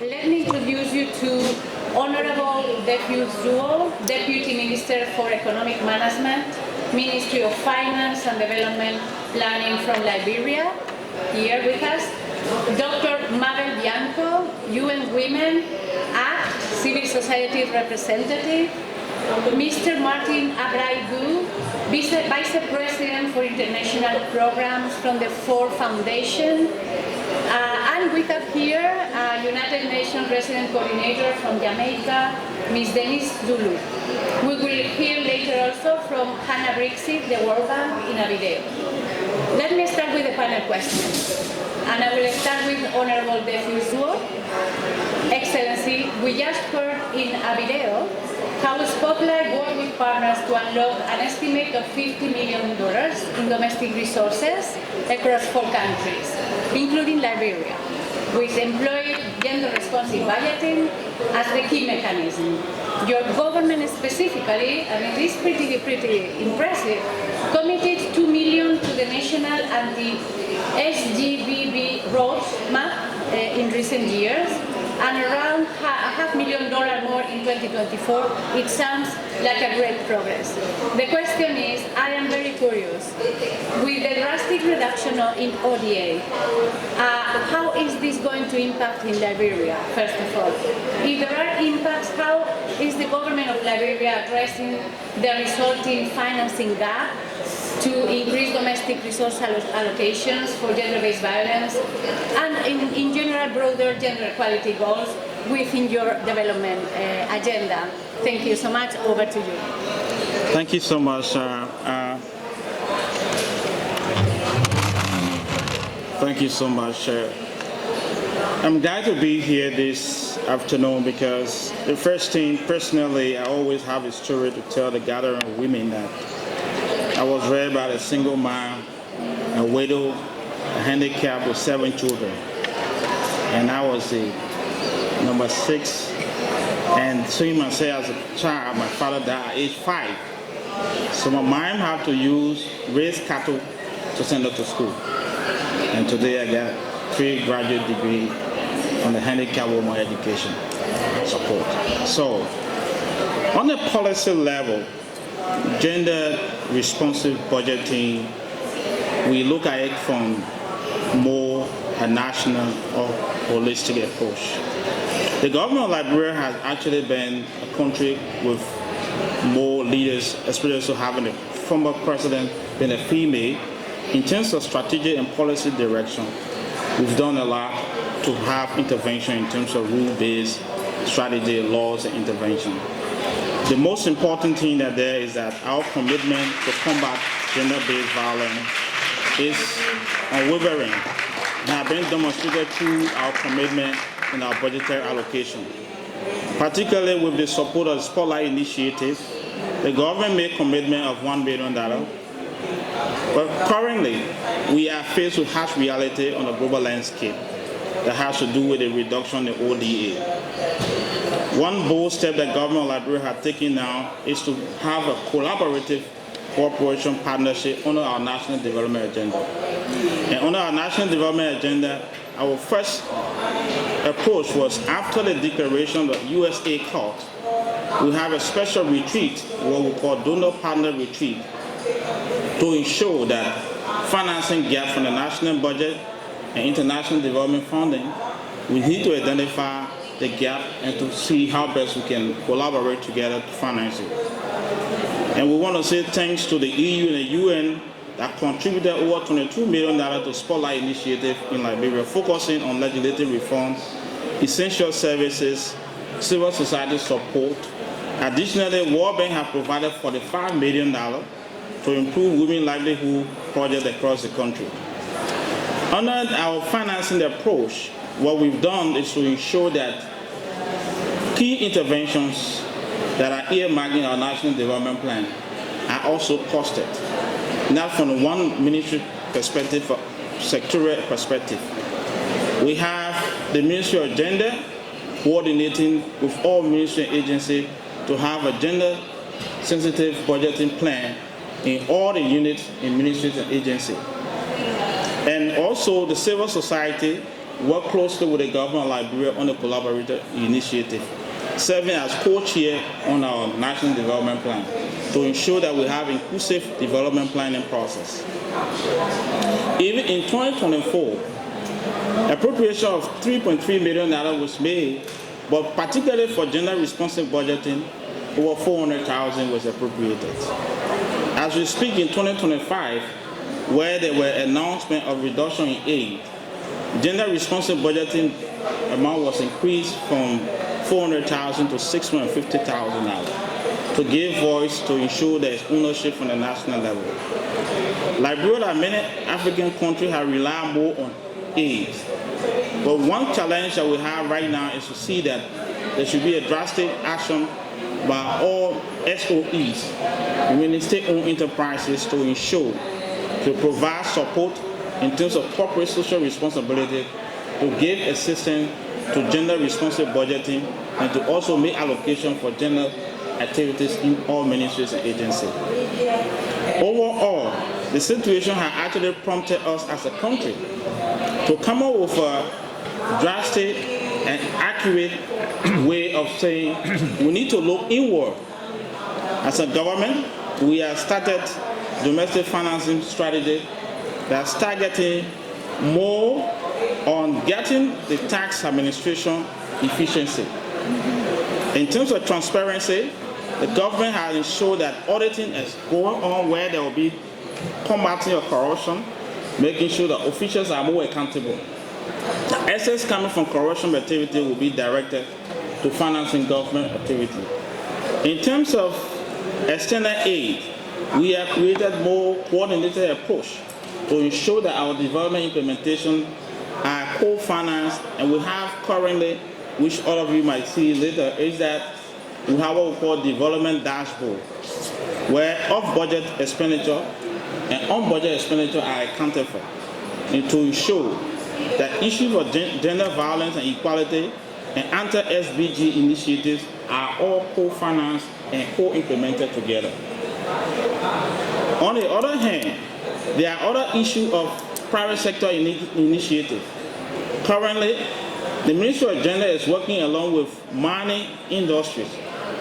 Let me introduce you to Honorable FfD4, Deputy Minister for Economic Management, Ministry of Finance and Development Planning from Liberia, here with us. Dr. Mabel Bianco, UN Women Act Civil Society Representative. Mr. Martin Abraigu, Vice President for International Programs from the Ford Foundation. And we have here a United Nations Resident Coordinator from Jamaica, Ms. Denise Zulu. We will hear later also from Hannah Brixey, the World Bank, in a video. Let me start with the panel questions. And I will start with Honorable FfD4. Excellency, we just heard in a video how Spotlight worked with partners to unlock an estimate of $50 million in domestic resources across 4 countries, including Liberia, which employed gender-responsive budgeting as the key mechanism. Your government specifically, I mean, this is pretty impressive, committed $2 million to the national anti-SGBB roadmap in recent years, and around $500,000 more in 2024. It sounds like a great progress. The question is, I am very curious, with the drastic reduction in ODA, how is this going to impact in Liberia, first of all? If there are impacts, how is the government of Liberia addressing the resulting financing gap to increase domestic resource allocations for gender-based violence, and in general broader gender equality goals within your development agenda? Thank you so much. Over to you. Thank you so much. Thank you so much. I'm glad to be here this afternoon because the first thing, personally, I always have a story to tell the gathering of women that I was raised by a single mom, a widow, a handicapped with 7 children. And I was the number 6. And seeing myself as a child, my father died at age 5. So my mom had to raise cattle to send her to school. And today I got 3 graduate degrees on the handicap woman education support. So on the policy level, gender responsive budgeting, we look at it from more a national or holistic approach. The government of Liberia has actually been a country with more leaders, especially having the former president being a female. In terms of strategic and policy direction, we've done a lot to have intervention in terms of rule-based strategy, laws, and intervention. The most important thing that there is that our commitment to combat gender-based violence is unwavering and have been demonstrated through our commitment in our budgetary allocation. Particularly with the support of the Spotlight Initiative, the government made a commitment of $1 billion. But currently, we are faced with harsh reality on a global landscape that has to do with the reduction in ODA. One bold step that government of Liberia has taken now is to have a collaborative cooperation partnership under our national development agenda. And under our national development agenda, our first approach was after the declaration of the USA Court, we have a special retreat, what we call donor partner retreat, to ensure that financing gap from the national budget and international development funding, we need to identify the gap and to see how best we can collaborate together to finance it. And we want to say thanks to the EU and the UN that contributed over $22 million to Spotlight Initiative in Liberia, focusing on legislative reform, essential services, civil society support. Additionally, World Bank has provided $45 million to improve women's livelihood projects across the country. Under our financing approach, what we've done is to ensure that key interventions that are earmarked in our national development plan are also costed, not from one ministry perspective, but sectorial perspective. We have the Ministry of Gender coordinating with all ministry and agencies to have a gender-sensitive budgeting plan in all the units in ministries and agencies. And also the civil society work closely with the government of Liberia on a collaborative initiative, serving as co-chair on our national development plan to ensure that we have inclusive development planning process. Even in 2024, appropriation of $3.3 million was made, but particularly for gender-responsive budgeting, over $400,000 was appropriated. As we speak in 2025, where there were announcements of reduction in aid, gender-responsive budgeting amount was increased from $400,000 to $650,000 to give voice to ensure there is ownership from the national level. Liberia and many African countries have relied more on aid. But one challenge that we have right now is to see that there should be a drastic action by all SOEs, meaning state-owned enterprises, to ensure to provide support in terms of corporate social responsibility, to give assistance to gender-responsive budgeting, and to also make allocation for gender activities in all ministries and agencies. Overall, the situation has actually prompted us as a country to come up with a drastic and accurate way of saying we need to look inward. As a government, we have started domestic financing strategy that's targeting more on getting the tax administration efficiency. In terms of transparency, the government has ensured that auditing is going on where there will be combating of corruption, making sure that officials are more accountable. The assets coming from corruption activity will be directed to financing government activity. In terms of external aid, we have created more coordinated approach to ensure that our development implementation are co-financed, and we have currently, which all of you might see later, is that we have what we call development dashboard, where off-budget expenditure and on-budget expenditure are accounted for, and to ensure that issues of gender violence and equality and anti-SDG initiatives are all co-financed and co-implemented together. On the other hand, there are other issues of private sector initiatives. Currently, the Ministry of Gender is working along with mining industries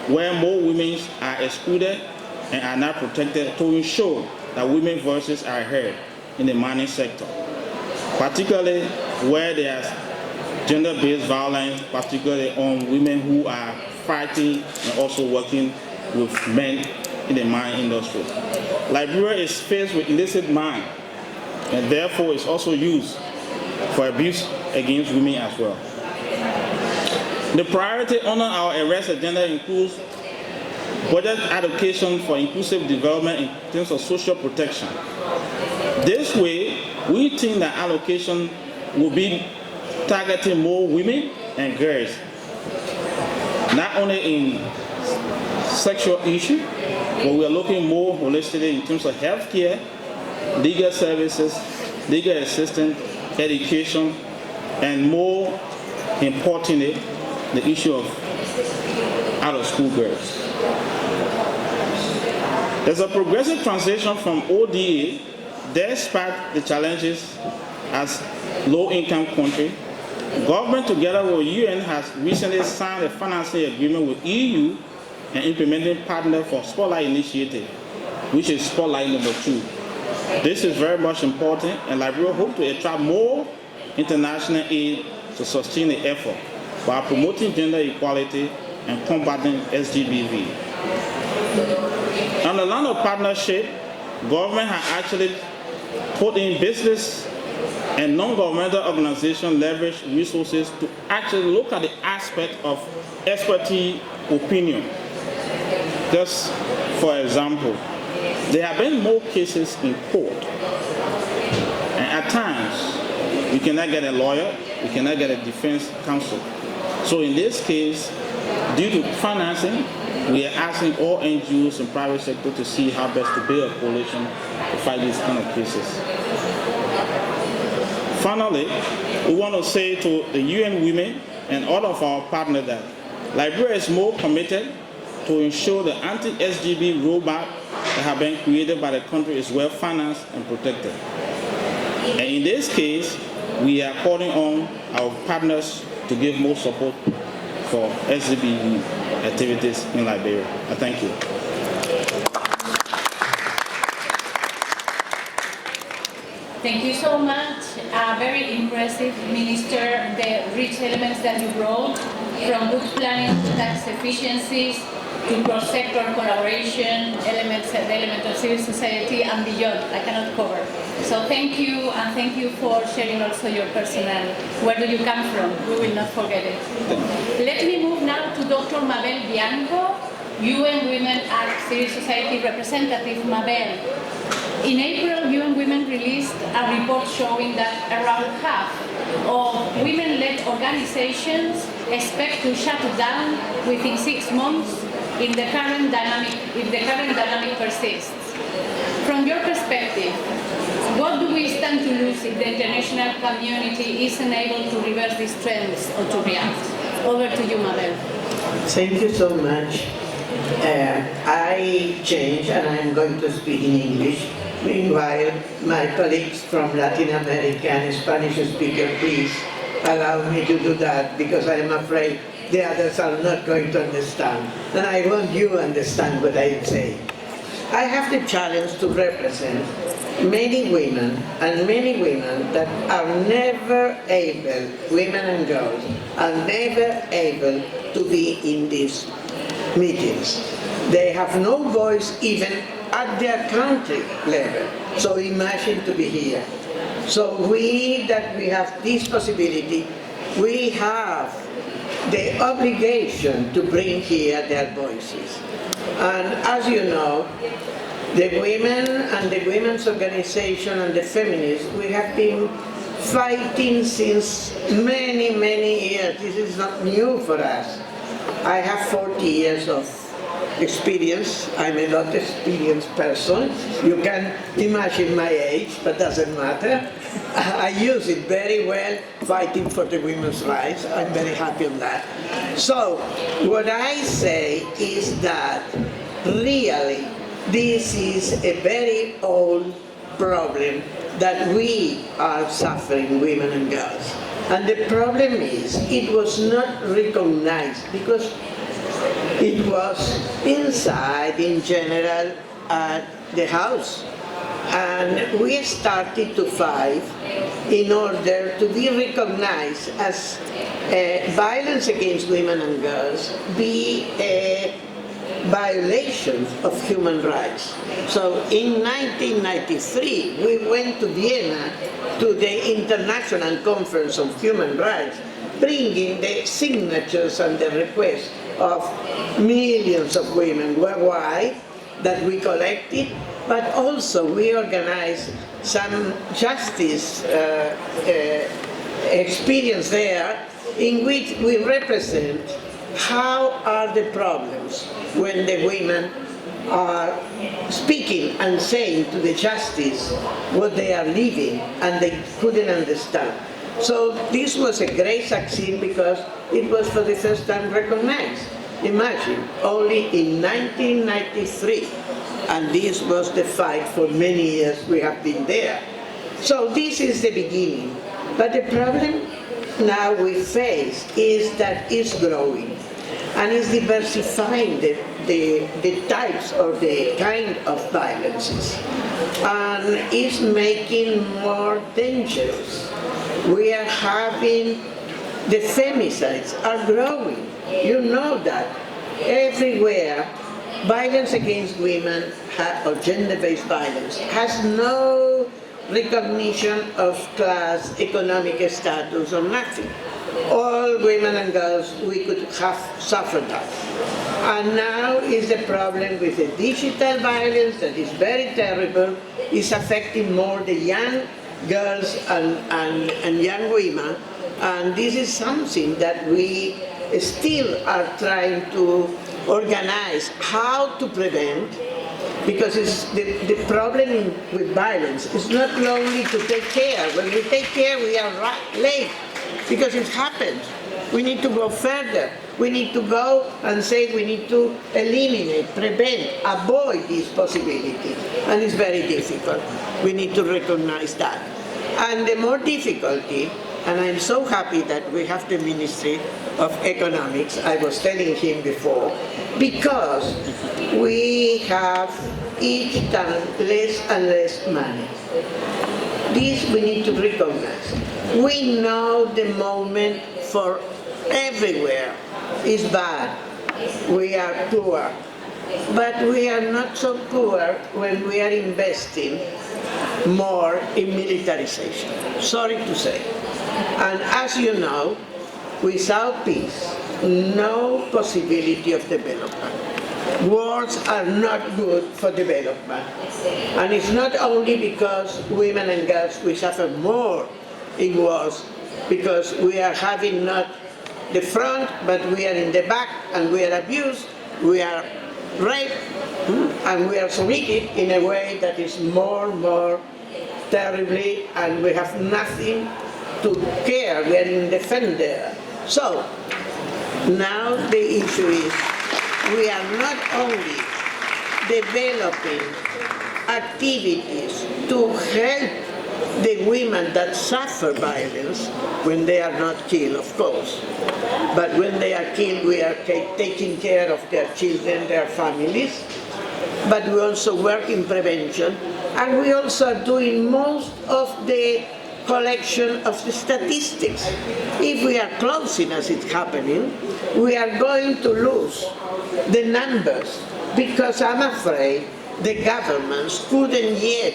where more women are excluded and are not protected, to ensure that women's voices are heard in the mining sector, particularly where there's gender-based violence, particularly on women who are fighting and also working with men in the mine industry. Liberia is faced with illicit mine, and therefore is also used for abuse against women as well. The priority under our arrest agenda includes budget allocation for inclusive development in terms of social protection. This way, we think that allocation will be targeting more women and girls, not only in sexual issues, but we are looking more holistically in terms of healthcare, legal services, legal assistance, education, and more importantly, the issue of out-of-school girls. There's a progressive transition from ODA, despite the challenges as low-income country. Government, together with UN, has recently signed a financing agreement with EU and implementing partner for Spotlight Initiative, which is Spotlight number 2. This is very much important, and Liberia hopes to attract more international aid to sustain the effort by promoting gender equality and combating SGBV. On the line of partnership, government has actually put in business and non-governmental organizations leverage resources to actually look at the aspect of expertise opinion. Just for example, there have been more cases in court, and at times we cannot get a lawyer, we cannot get a defense counsel. So in this case, due to financing, we are asking all NGOs and private sector to see how best to build a coalition to fight these kind of cases. Finally, we want to say to the UN Women and all of our partners that Liberia is more committed to ensure the anti-SGB roadmap that have been created by the country is well financed and protected. And in this case, we are calling on our partners to give more support for SGB activities in Liberia. I thank you. Thank you so much. Very impressive, Minister, the rich elements that you brought, from good planning to tax efficiencies, to cross-sector collaboration, the element of civil society and beyond. I cannot cover. So thank you, and thank you for sharing also your personal, where do you come from? We will not forget it. Let me move now to Dr. Mabel Bianco, UN Women and Civil Society representative. Mabel, in April, UN Women released a report showing that around half of women-led organizations expect to shut down within 6 months if the current dynamic persists. From your perspective, what do we stand to lose if the international community isn't able to reverse these trends or to react? Over to you, Mabel. Thank you so much. I change and I'm going to speak in English. Meanwhile, my colleagues from Latin America and Spanish speaker, please allow me to do that because I am afraid the others are not going to understand. And I want you to understand what I say. I have the challenge to represent many women that are never able, women and girls, are never able to be in these meetings. They have no voice even at their country level. So imagine to be here. So we have this possibility, we have the obligation to bring here their voices. And as you know, the women and the women's organization and the feminists, we have been fighting since many, many years. This is not new for us. I have 40 years of experience. I'm a not experienced person. You can imagine my age, but doesn't matter. I use it very well fighting for the women's rights. I'm very happy on that. So what I say is that really this is a very old problem that we are suffering, women and girls. And the problem is it was not recognized because it was inside, in general, at the house. And we started to fight in order to be recognized as violence against women and girls be a violation of human rights. So in 1993, we went to Vienna to the International Conference on Human Rights, bringing the signatures and the requests of millions of women worldwide that we collected, but also we organized some justice experience there in which we represent how are the problems when the women are speaking and saying to the justice what they are living and they couldn't understand. So this was a great success because it was for the first time recognized. Imagine, only in 1993, and this was the fight for many years we have been there. So this is the beginning. But the problem now we face is that it's growing and it's diversifying the types or the kind of violences and it's making more dangerous. We are having, the femicides are growing. You know that. Everywhere, violence against women or gender-based violence has no recognition of class, economic status, or nothing. All women and girls, we could have suffered that. And now is the problem with the digital violence that is very terrible, is affecting more the young girls and young women. And this is something that we still are trying to organize how to prevent, because it's the problem with violence is not only to take care. When we take care, we are late, because it happens. We need to go further. We need to go and say we need to eliminate, prevent, avoid this possibility. And it's very difficult. We need to recognize that. And the more difficulty, and I'm so happy that we have the Ministry of Economics, I was telling him before, because we have each time less and less money. This we need to recognize. We know the moment for everywhere is bad. We are poor. But we are not so poor when we are investing more in militarization. Sorry to say. And as you know, without peace, no possibility of development. Wars are not good for development. And it's not only because women and girls, we suffer more in wars because we are having not the front, but we are in the back, and we are abused, we are raped, and we are submitted in a way that is more and more terribly, and we have nothing to care, we are in the fender. So, now the issue is, we are not only developing activities to help the women that suffer violence when they are not killed, of course. But when they are killed, we are taking care of their children, their families. But we also work in prevention, and we also are doing most of the collection of the statistics. If we are closing as it's happening, we are going to lose the numbers, because I'm afraid the governments couldn't yet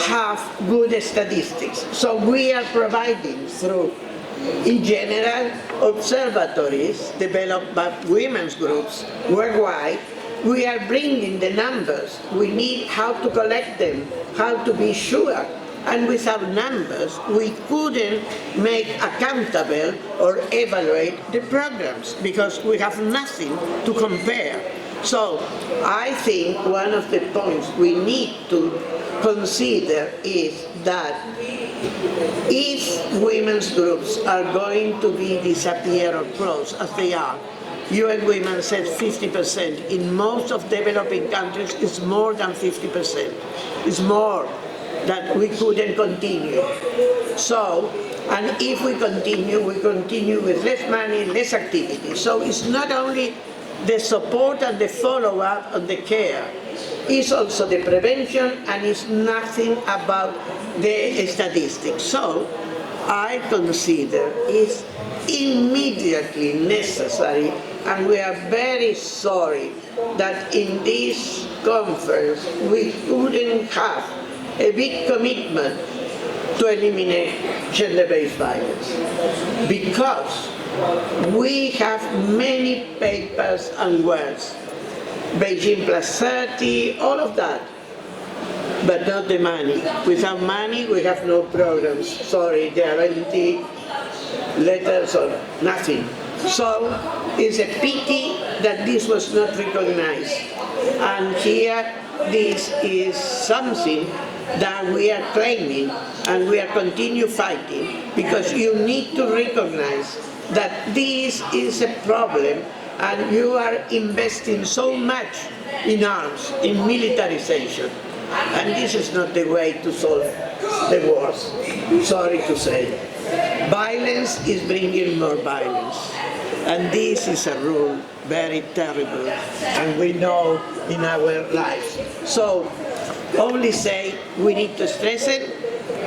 have good statistics. So we are providing through, in general, observatories developed by women's groups worldwide. We are bringing the numbers. We need how to collect them, how to be sure. And without numbers, we couldn't make accountable or evaluate the programs, because we have nothing to compare. So I think one of the points we need to consider is that if women's groups are going to be disappear or close, as they are, UN Women said 50%. In most of developing countries, it's more than 50%. It's more that we couldn't continue. So, and if we continue with less money, less activity. So it's not only the support and the follow-up and the care, it's also the prevention, and it's nothing about the statistics. So I consider it's immediately necessary, and we are very sorry that in this conference we couldn't have a big commitment to eliminate gender-based violence, because we have many papers and words, Beijing plus 30, all of that, but not the money. Without money, we have no programs. Sorry, there are empty letters or nothing. So it's a pity that this was not recognized. And here, this is something that we are claiming, and we are continue fighting, because you need to recognize that this is a problem, and you are investing so much in arms, in militarization, and this is not the way to solve the wars, sorry to say. Violence is bringing more violence, and this is a rule very terrible, and we know in our lives. So only say we need to stress it.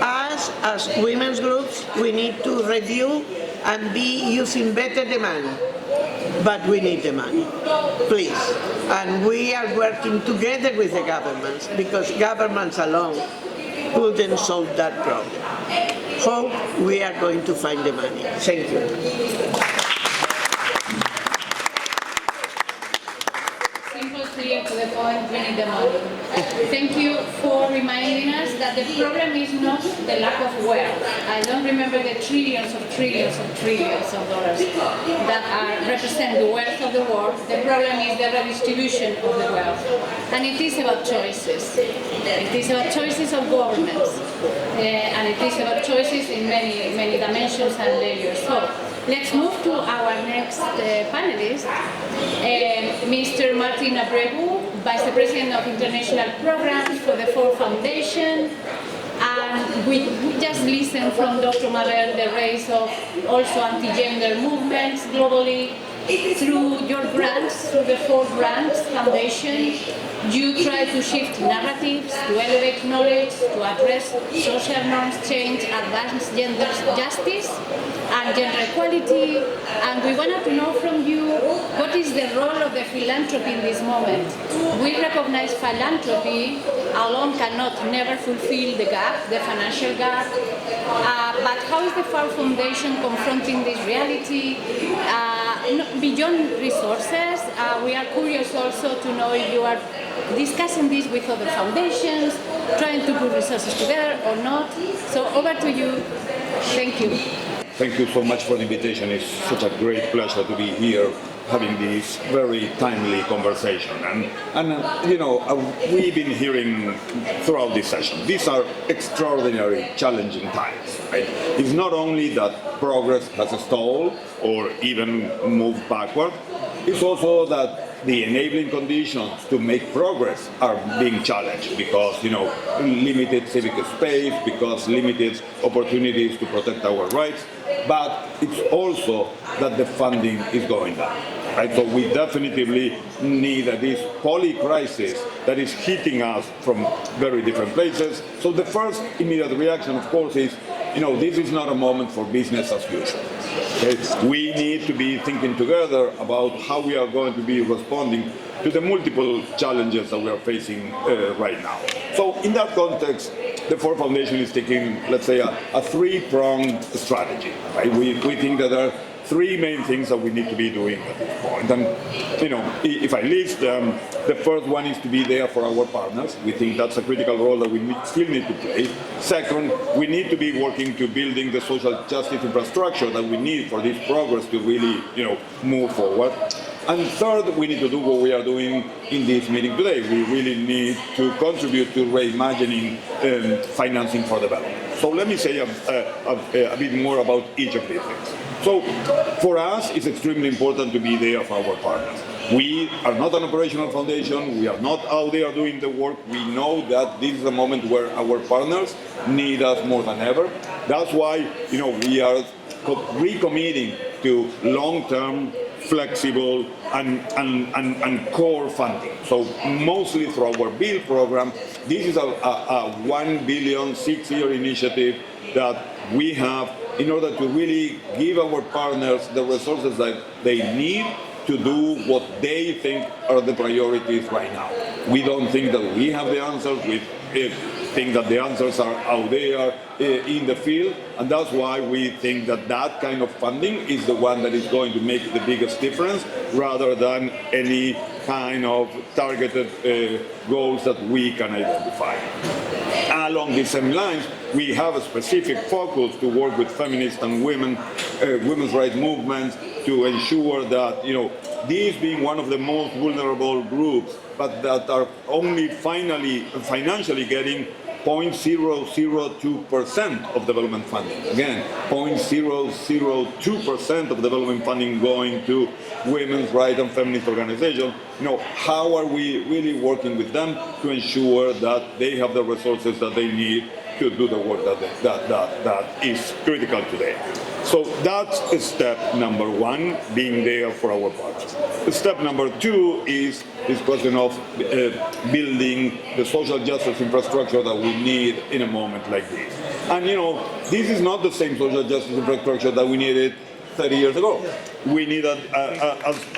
Us, as women's groups, we need to review and be using better the money. But we need the money, please. And we are working together with the governments, because governments alone couldn't solve that problem. Hope we are going to find the money. Thank you. Clear to the point, we need the money. Thank you for reminding us that the problem is not the lack of wealth. I don't remember the trillions of dollars that represent the wealth of the world. The problem is the redistribution of the wealth. And it is about choices. It is about choices of governments. And it is about choices in many dimensions and layers. So let's move to our next panelist, Mr. Martin Abreu, Vice President of International Programs for the Ford Foundation. And we just listened from Dr. Mabel the rise of also anti-gender movements globally. Through your grants, through the Ford Grants Foundation, you try to shift narratives, to elevate knowledge, to address social norms change, advance gender justice and gender equality. And we wanted to know from you, what is the role of the philanthropy in this moment? We recognize philanthropy alone cannot never fulfill the gap, the financial gap. But how is the Ford Foundation confronting this reality? Beyond resources, we are curious also to know if you are discussing this with other foundations, trying to put resources together or not. So over to you. Thank you. Thank you so much for the invitation. It's such a great pleasure to be here having this very timely conversation. And you know, we've been hearing throughout this session, these are extraordinary, challenging times. Right? It's not only that progress has stalled or even moved backward, it's also that the enabling conditions to make progress are being challenged because, you know, limited civic space, because limited opportunities to protect our rights, but it's also that the funding is going down. Right? So we definitely need this poly-crisis that is hitting us from very different places. So the first immediate reaction, of course, is, you know, this is not a moment for business as usual. Okay? We need to be thinking together about how we are going to be responding to the multiple challenges that we are facing right now. So in that context, the Ford Foundation is taking, let's say, a three-pronged strategy. Right? We think that there are three main things that we need to be doing at this point. And, you know, if I list them, the first one is to be there for our partners. We think that's a critical role that we still need to play. Second, we need to be working to building the social justice infrastructure that we need for this progress to really, you know, move forward. And third, we need to do what we are doing in this meeting today. We really need to contribute to reimagining financing for development. So let me say a bit more about each of these things. So for us, it's extremely important to be there for our partners. We are not an operational foundation. We are not out there doing the work. We know that this is a moment where our partners need us more than ever. That's why, you know, we are recommitting to long-term, flexible, and core funding. So mostly through our BUILD program. This is a $1 billion 6-year initiative that we have in order to really give our partners the resources that they need to do what they think are the priorities right now. We don't think that we have the answers. We think that the answers are out there in the field, and that's why we think that that kind of funding is the one that is going to make the biggest difference, rather than any kind of targeted goals that we can identify. Along the same lines, we have a specific focus to work with feminist and women's rights movements to ensure that, you know, these being one of the most vulnerable groups, but that are only financially getting 0.002% of development funding. Again, 0.002% of development funding going to women's rights and feminist organizations. You know, how are we really working with them to ensure that they have the resources that they need to do the work that is critical today? So that's step number one, being there for our partners. Step number two is this question of building the social justice infrastructure that we need in a moment like this. And, you know, this is not the same social justice infrastructure that we needed 30 years ago. We need a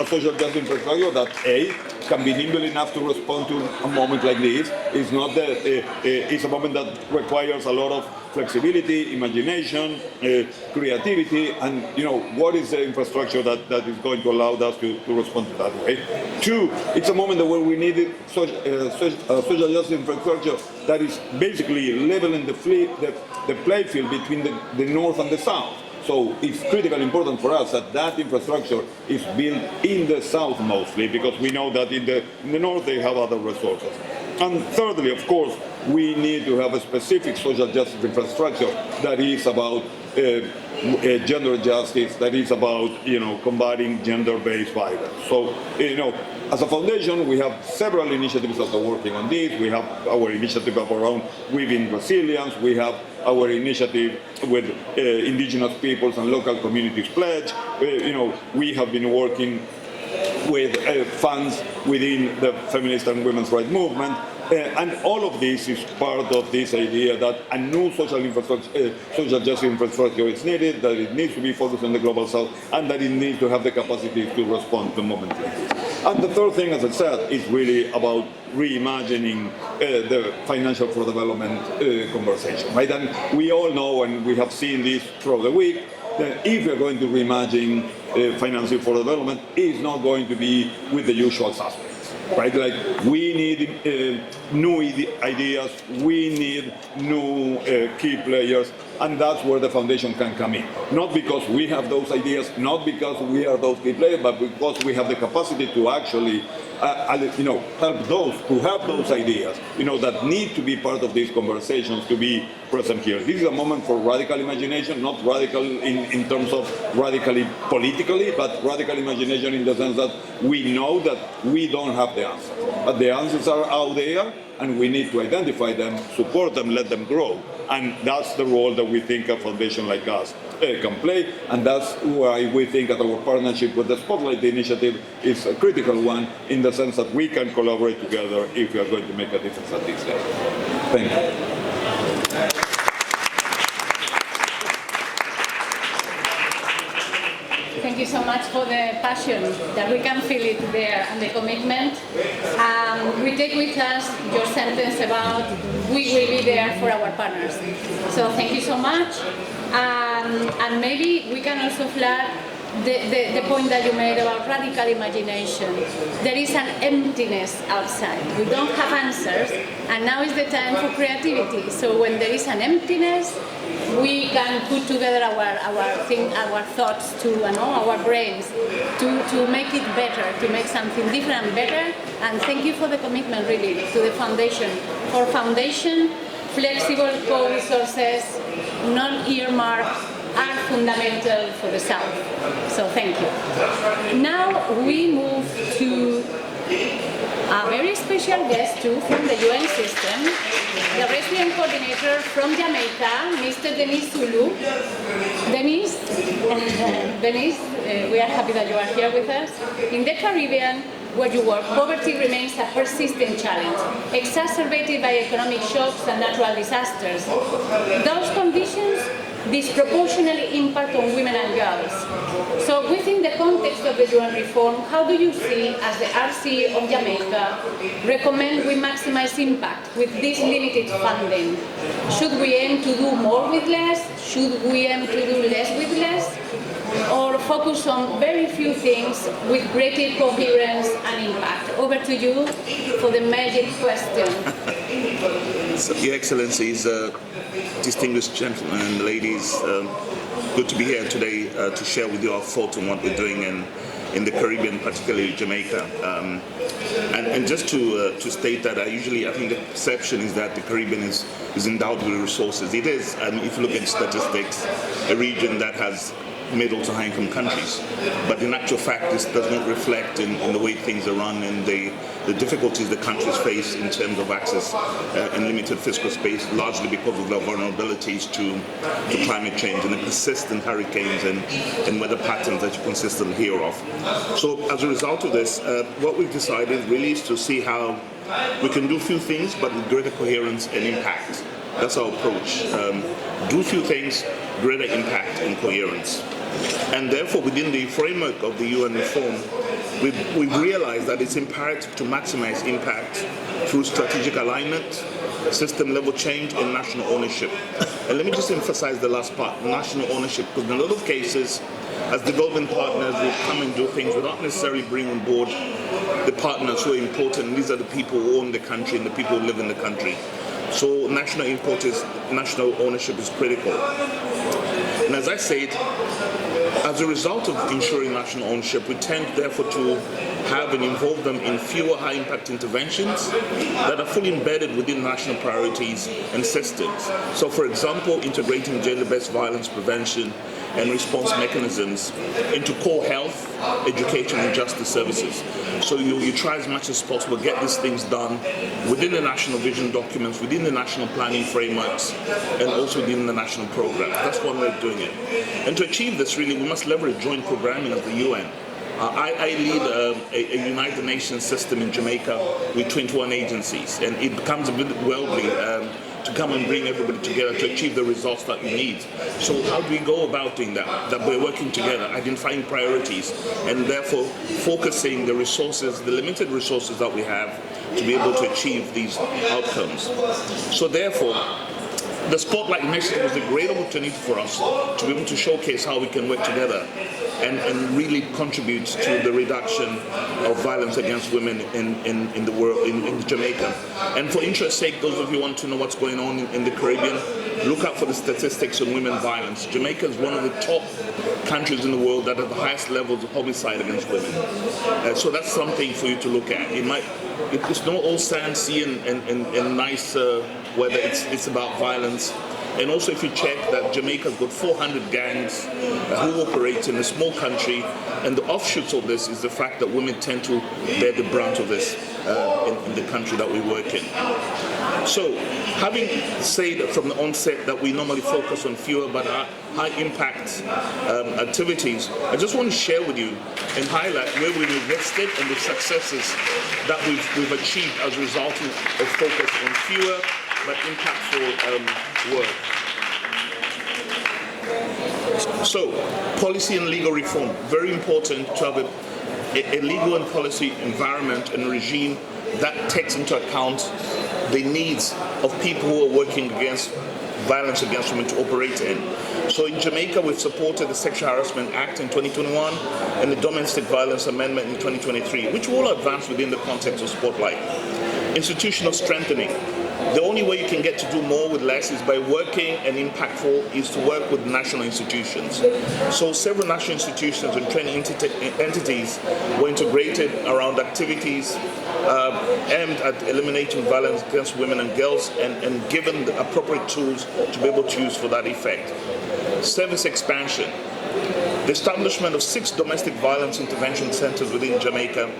social justice infrastructure that, A, can be nimble enough to respond to a moment like this. It's not it's a moment that requires a lot of flexibility, imagination, creativity, and, you know, what is the infrastructure that is going to allow us to respond to that way? Two, it's a moment where we need social justice infrastructure that is basically leveling the playing field between the North and the South. So it's critically important for us that that infrastructure is built in the South mostly, because we know that in the North they have other resources. And thirdly, of course, we need to have a specific social justice infrastructure that is about gender justice, that is about, you know, combating gender-based violence. So, you know, as a foundation, we have several initiatives that are working on this. We have our initiative around Weaving Resilience. We have our initiative with indigenous peoples and local communities pledge. You know, we have been working with funds within the feminist and women's rights movement. And all of this is part of this idea that a new social justice infrastructure is needed, that it needs to be focused on the global south, and that it needs to have the capacity to respond to movements like this. And the third thing, as I said, is really about reimagining the financial for development conversation, right? And we all know, and we have seen this throughout the week, that if we're going to reimagine financing for development, it's not going to be with the usual suspects. Right, like we need new ideas, we need new key players, and that's where the foundation can come in. Not because we have those ideas, not because we are those key players, but because we have the capacity to actually help those who have those ideas, that need to be part of these conversations to be present here. This is a moment for radical imagination, not radical in terms of radically politically, but radical imagination in the sense that we know that we don't have the answers. But the answers are out there, and we need to identify them, support them, let them grow. And that's the role that we think a foundation like us can play, and that's why we think that our partnership with the Spotlight Initiative is a critical one, in the sense that we can collaborate together if we are going to make a difference at this level. Thank you. Thank you so much for the passion, that we can feel it there, and the commitment. We take with us your sentence about we will be there for our partners. So thank you so much. And maybe we can also flag the point that you made about radical imagination. There is an emptiness outside. We don't have answers, and now is the time for creativity. So when there is an emptiness, we can put together our thoughts, our brains, to make it better, to make something different and better. And thank you for the commitment, really, to the foundation. For foundation, flexible co-resources, non-earmarked, are fundamental for the South. So thank you. Now we move to a very special guest too from the UN system, the resident coordinator from Jamaica, Mr. Denis Zulu. Denis, we are happy that you are here with us. In the Caribbean, where you work, poverty remains a persistent challenge, exacerbated by economic shocks and natural disasters. Those conditions disproportionately impact on women and girls. So within the context of the UN reform, how do you see, as the RC of Jamaica, recommend we maximize impact with this limited funding? Should we aim to do more with less? Should we aim to do less with less? Or focus on very few things with greater coherence and impact? Over to you for the magic question. So, Your Excellencies, distinguished gentlemen and ladies, good to be here today to share with you our thoughts on what we're doing in the Caribbean, particularly Jamaica. And just to state that I think the perception is that the Caribbean is endowed with resources. It is, if you look at statistics, a region that has middle to high income countries. But in actual fact, this does not reflect in the way things are run and the difficulties the countries face in terms of access and limited fiscal space, largely because of their vulnerabilities to climate change and the persistent hurricanes and weather patterns that you consistently hear of. So as a result of this, what we've decided really is to see how we can do few things, but with greater coherence and impact. That's our approach. Do few things, greater impact and coherence. And therefore, within the framework of the UN reform, we've realized that it's imperative to maximize impact through strategic alignment, system-level change, and national ownership. And let me just emphasize the last part, national ownership, because in a lot of cases, as development partners, we come and do things without necessarily bringing on board the partners who are important. These are the people who own the country and the people who live in the country. So national ownership is critical. And as I said, as a result of ensuring national ownership, we tend therefore to have and involve them in fewer high-impact interventions that are fully embedded within national priorities and systems. So for example, integrating gender-based violence prevention and response mechanisms into core health, education and justice services. So you try as much as possible to get these things done within the national vision documents, within the national planning frameworks, and also within the national program. That's one way of doing it. And to achieve this, really, we must leverage joint programming of the UN. I lead a United Nations system in Jamaica with 21 agencies, and it becomes a bit worldly to come and bring everybody together to achieve the results that we need. So how do we go about doing that? That we're working together, identifying priorities, and therefore focusing the resources, the limited resources that we have, to be able to achieve these outcomes. So therefore, the Spotlight Initiative is a great opportunity for us to be able to showcase how we can work together and really contribute to the reduction of violence against women in the world, in Jamaica. And for interest's sake, those of you who want to know what's going on in the Caribbean, look out for the statistics on women violence. Jamaica is one of the top countries in the world that have the highest levels of homicide against women. So that's something for you to look at. It's not all fancy and nice whether it's about violence. And also, if you check that Jamaica's got 400 gangs who operate in a small country, and the offshoots of this is the fact that women tend to bear the brunt of this in the country that we work in. So, having said from the onset that we normally focus on fewer but high impact activities, I just want to share with you and highlight where we've invested and the successes that we've achieved as a result of focus on fewer but impactful work. So, policy and legal reform, very important to have a legal and policy environment and regime that takes into account the needs of people who are working against violence against women to operate in. So in Jamaica, we've supported the Sexual Harassment Act in 2021 and the Domestic Violence Amendment in 2023, which will advance within the context of Spotlight. Institutional strengthening. The only way you can get to do more with less is by working, and impactful is to work with national institutions. So several national institutions and training entities were integrated around activities aimed at eliminating violence against women and girls and given the appropriate tools to be able to use for that effect. Service expansion. The establishment of 6 domestic violence intervention centers within Jamaica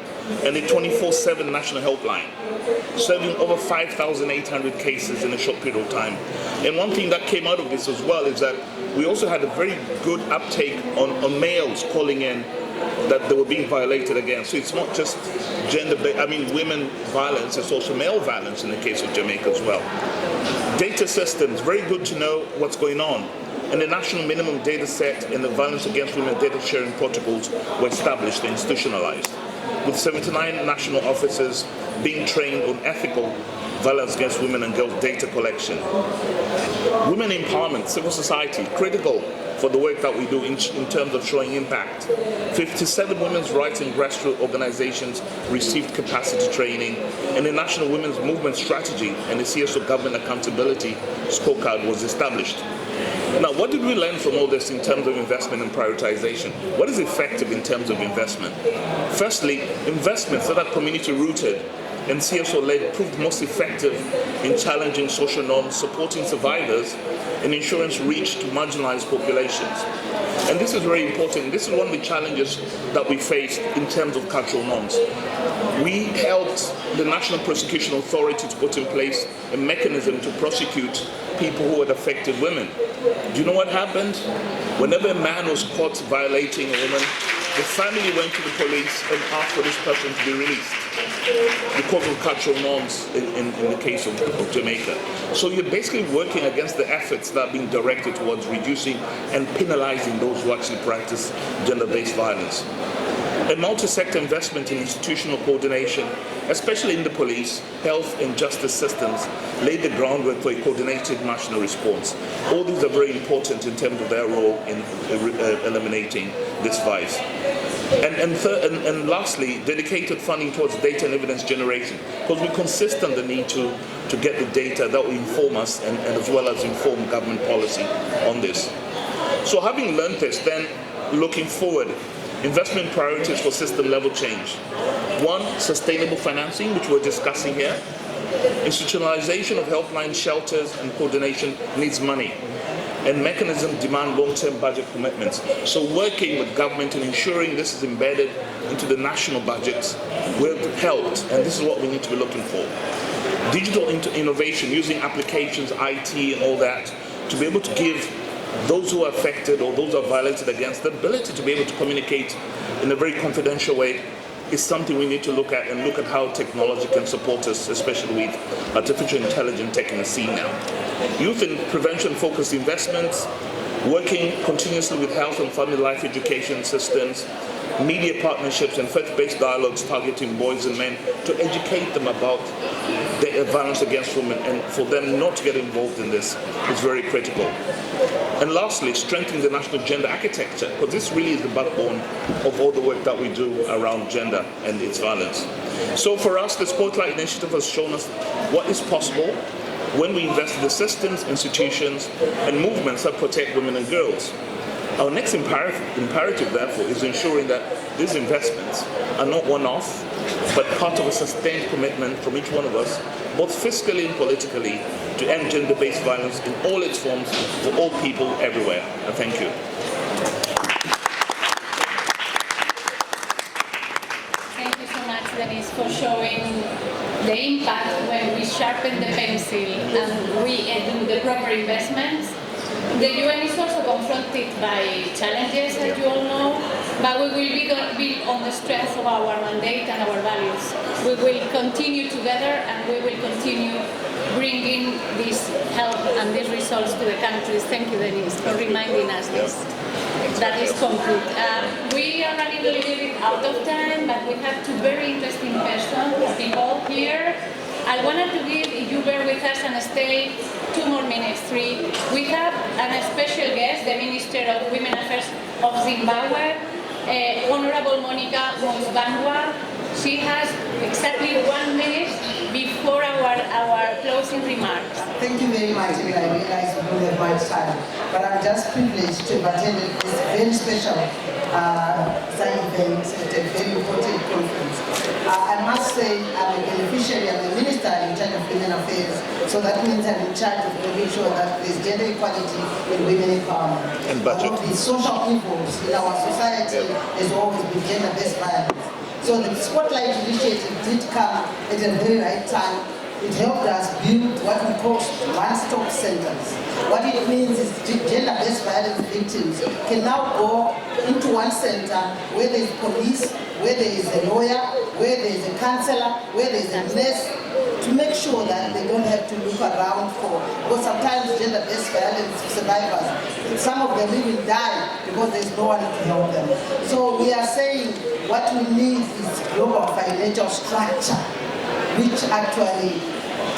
and a 24/7 national helpline, serving over 5,800 cases in a short period of time. And one thing that came out of this as well is that we also had a very good uptake on males calling in that they were being violated against. So it's not just women violence, it's also male violence in the case of Jamaica as well. Data systems, very good to know what's going on. And the national minimum data set and the violence against women data sharing protocols were established and institutionalized, with 79 national officers being trained on ethical violence against women and girls data collection. Women empowerment, civil society, critical for the work that we do in terms of showing impact. 57 women's rights and grassroots organizations received capacity training, and the National Women's Movement Strategy and the CSO Government Accountability Scorecard was established. Now, what did we learn from all this in terms of investment and prioritization? What is effective in terms of investment? Firstly, investments that are community-rooted and CSO-led proved most effective in challenging social norms, supporting survivors, and ensuring reach to marginalized populations. And this is very important. This is one of the challenges that we faced in terms of cultural norms. We helped the National Prosecution Authority to put in place a mechanism to prosecute people who had affected women. Do you know what happened? Whenever a man was caught violating a woman, the family went to the police and asked for this person to be released because of cultural norms in the case of Jamaica. So you're basically working against the efforts that are being directed towards reducing and penalizing those who actually practice gender-based violence. A multi-sector investment in institutional coordination, especially in the police, health and justice systems, laid the groundwork for a coordinated national response. All these are very important in terms of their role in eliminating this vice. And lastly, dedicated funding towards data and evidence generation, because we consist on the need to get the data that will inform us and as well as inform government policy on this. So having learned this, then looking forward, investment priorities for system level change. 1, sustainable financing, which we're discussing here. Institutionalization of helpline shelters and coordination needs money. And mechanisms demand long-term budget commitments. So working with government and ensuring this is embedded into the national budgets will help, and this is what we need to be looking for. Digital innovation, using applications, IT and all that, to be able to give those who are affected or those who are violated against the ability to be able to communicate in a very confidential way is something we need to look at, and look at how technology can support us, especially with artificial intelligence taking a scene now. Youth and prevention-focused investments, working continuously with health and family life education systems, media partnerships and faith-based dialogues targeting boys and men to educate them about the violence against women, and for them not to get involved in this is very critical. And lastly, strengthening the national gender architecture, because this really is the backbone of all the work that we do around gender and its violence. So for us, the Spotlight Initiative has shown us what is possible when we invest in the systems, institutions, and movements that protect women and girls. Our next imperative, therefore, is ensuring that these investments are not one-off, but part of a sustained commitment from each one of us, both fiscally and politically, to end gender-based violence in all its forms for all people everywhere. And thank you. Thank you so much, Denise, for showing the impact when we sharpen the pencil and we do the proper investments. The UN is also confronted by challenges, as you all know, but we will be built on the strength of our mandate and our values. We will continue together and we will continue bringing this help and these results to the countries. Thank you, Denise, for reminding us this. That is complete. We are running a little bit out of time, but we have two very interesting people here. I wanted to give, if you bear with us and stay 2 more minutes, 3. We have a special guest, the Minister of Women Affairs of Zimbabwe, Honorable Monica Muzbangwa. She has exactly 1 minute before our closing remarks. Thank you very much, and I realize we don't have much time, but I'm just privileged to have attended this very special side event at a very important conference. I must say I'm a beneficiary, I'm a minister in charge of women affairs, so that means I'm in charge of making sure that there's gender equality and women empowerment. And budget. One of the social evils in our society has always been gender-based violence. So the Spotlight Initiative did come at a very right time. It helped us build what we call one-stop centers. What it means is gender-based violence victims can now go into one center where there is police, where there is a lawyer, where there is a counselor, where there is a nurse, to make sure that they don't have to look around for, because sometimes gender-based violence survivors, some of them even die because there's no one to help them. So we are saying what we need is global financial structure, which actually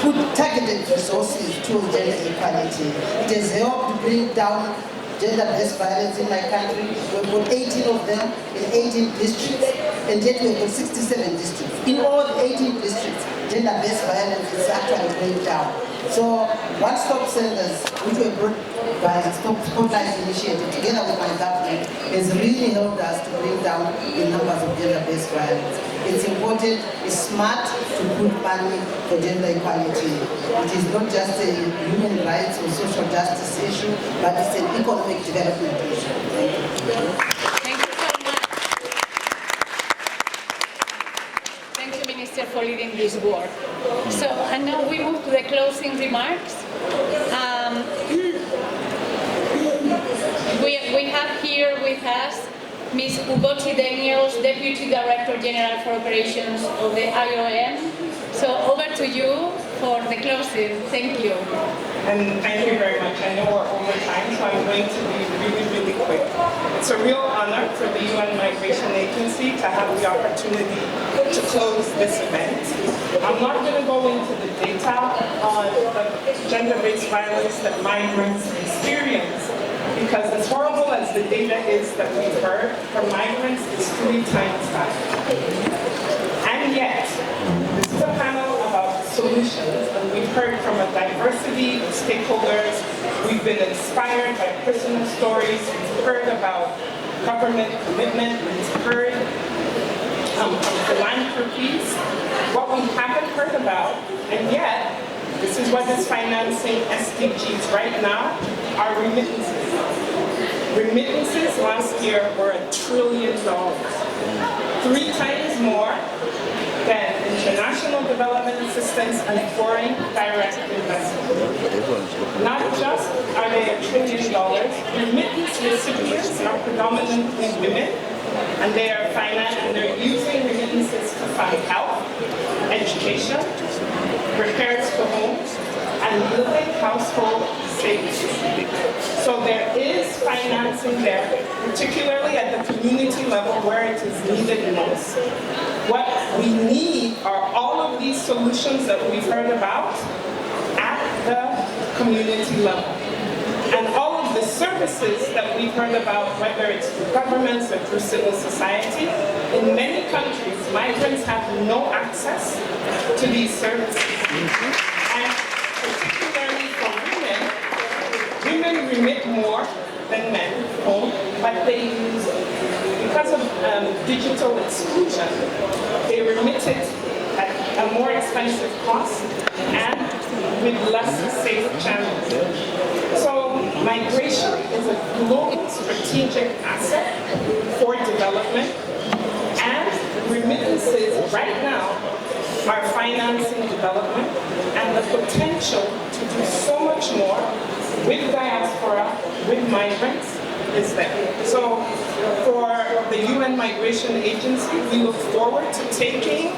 put targeted resources to gender equality. It has helped bring down gender-based violence in my country. We've got 18 of them in 18 districts, and yet we've got 67 districts. In all 18 districts, gender-based violence is actually going down. So one-stop centers, which were brought by the Spotlight Initiative together with my government, has really helped us to bring down the numbers of gender-based violence. It's important, it's smart to put money for gender equality. It is not just a human rights or social justice issue, but it's an economic development issue. Thank you. Thank you so much. Thank you, Minister, for leading this work. So, and now we move to the closing remarks. We have here with us Ms. Ugochi Daniels, Deputy Director General for Operations of the IOM. So over to you for the closing. Thank you. And thank you very much. I know we're over time, so I'm going to be really, really quick. It's a real honor for the UN Migration Agency to have the opportunity to close this event. I'm not going to go into the data on the gender-based violence that migrants experience, because as horrible as the data is that we've heard, for migrants is 3 times that. And yet, this is a panel about solutions, and we've heard from a diversity of stakeholders. We've been inspired by personal stories. We've heard about government commitment. We've heard from philanthropies. What we haven't heard about, and yet, this is what is financing SDGs right now, are remittances. Remittances last year were $1 trillion, 3 times more than international development assistance and foreign direct investment. Not just are they $1 trillion, remittance recipients are predominantly women, and they're using remittances to fund health, education, repairs for homes, and building household safety. So there is financing there, particularly at the community level where it is needed most. What we need are all of these solutions that we've heard about at the community level. And all of the services that we've heard about, whether it's through governments or through civil society, in many countries, migrants have no access to these services. And particularly for women remit more than men home, but they use, because of digital exclusion, they remit it at a more expensive cost and with less safe channels. So migration is a global strategic asset for development, and remittances right now are financing development and the potential to do so much more with diaspora, with migrants, is there. So for the UN Migration Agency, we look forward to taking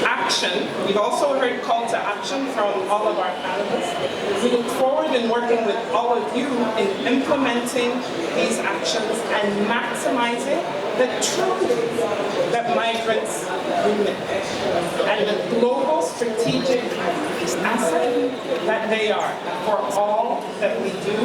action. We've also heard call to action from all of our panelists. We look forward in working with all of you in implementing these actions and maximizing the truth that migrants remit and the global strategic asset that they are for all that we do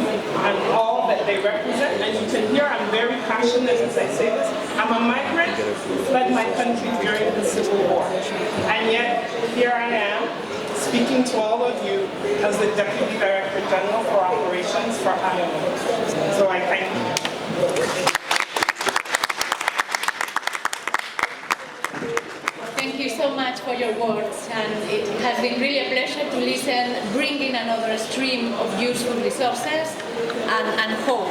and all that they represent. And you can hear I'm very passionate as I say this. I'm a migrant who fled my country during the Civil War. And yet, here I am, speaking to all of you as the Deputy Director General for Operations for IOM. So I thank you. Thank you so much for your words, and it has been really a pleasure to listen, bring in another stream of useful resources and hope.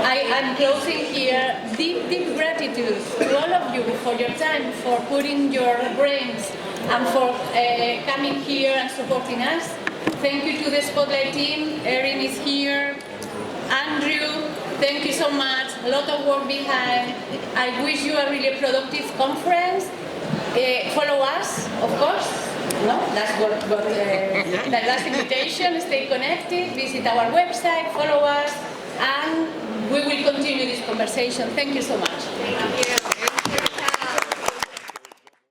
I am closing here. Deep gratitude to all of you for your time, for putting your brains, and for coming here and supporting us. Thank you to the Spotlight team. Erin is here. Andrew, thank you so much. A lot of work behind. I wish you a really productive conference. Follow us, of course. No, that's what the last invitation. Stay connected. Visit our website. Follow us, and we will continue this conversation. Thank you so much. Thank you.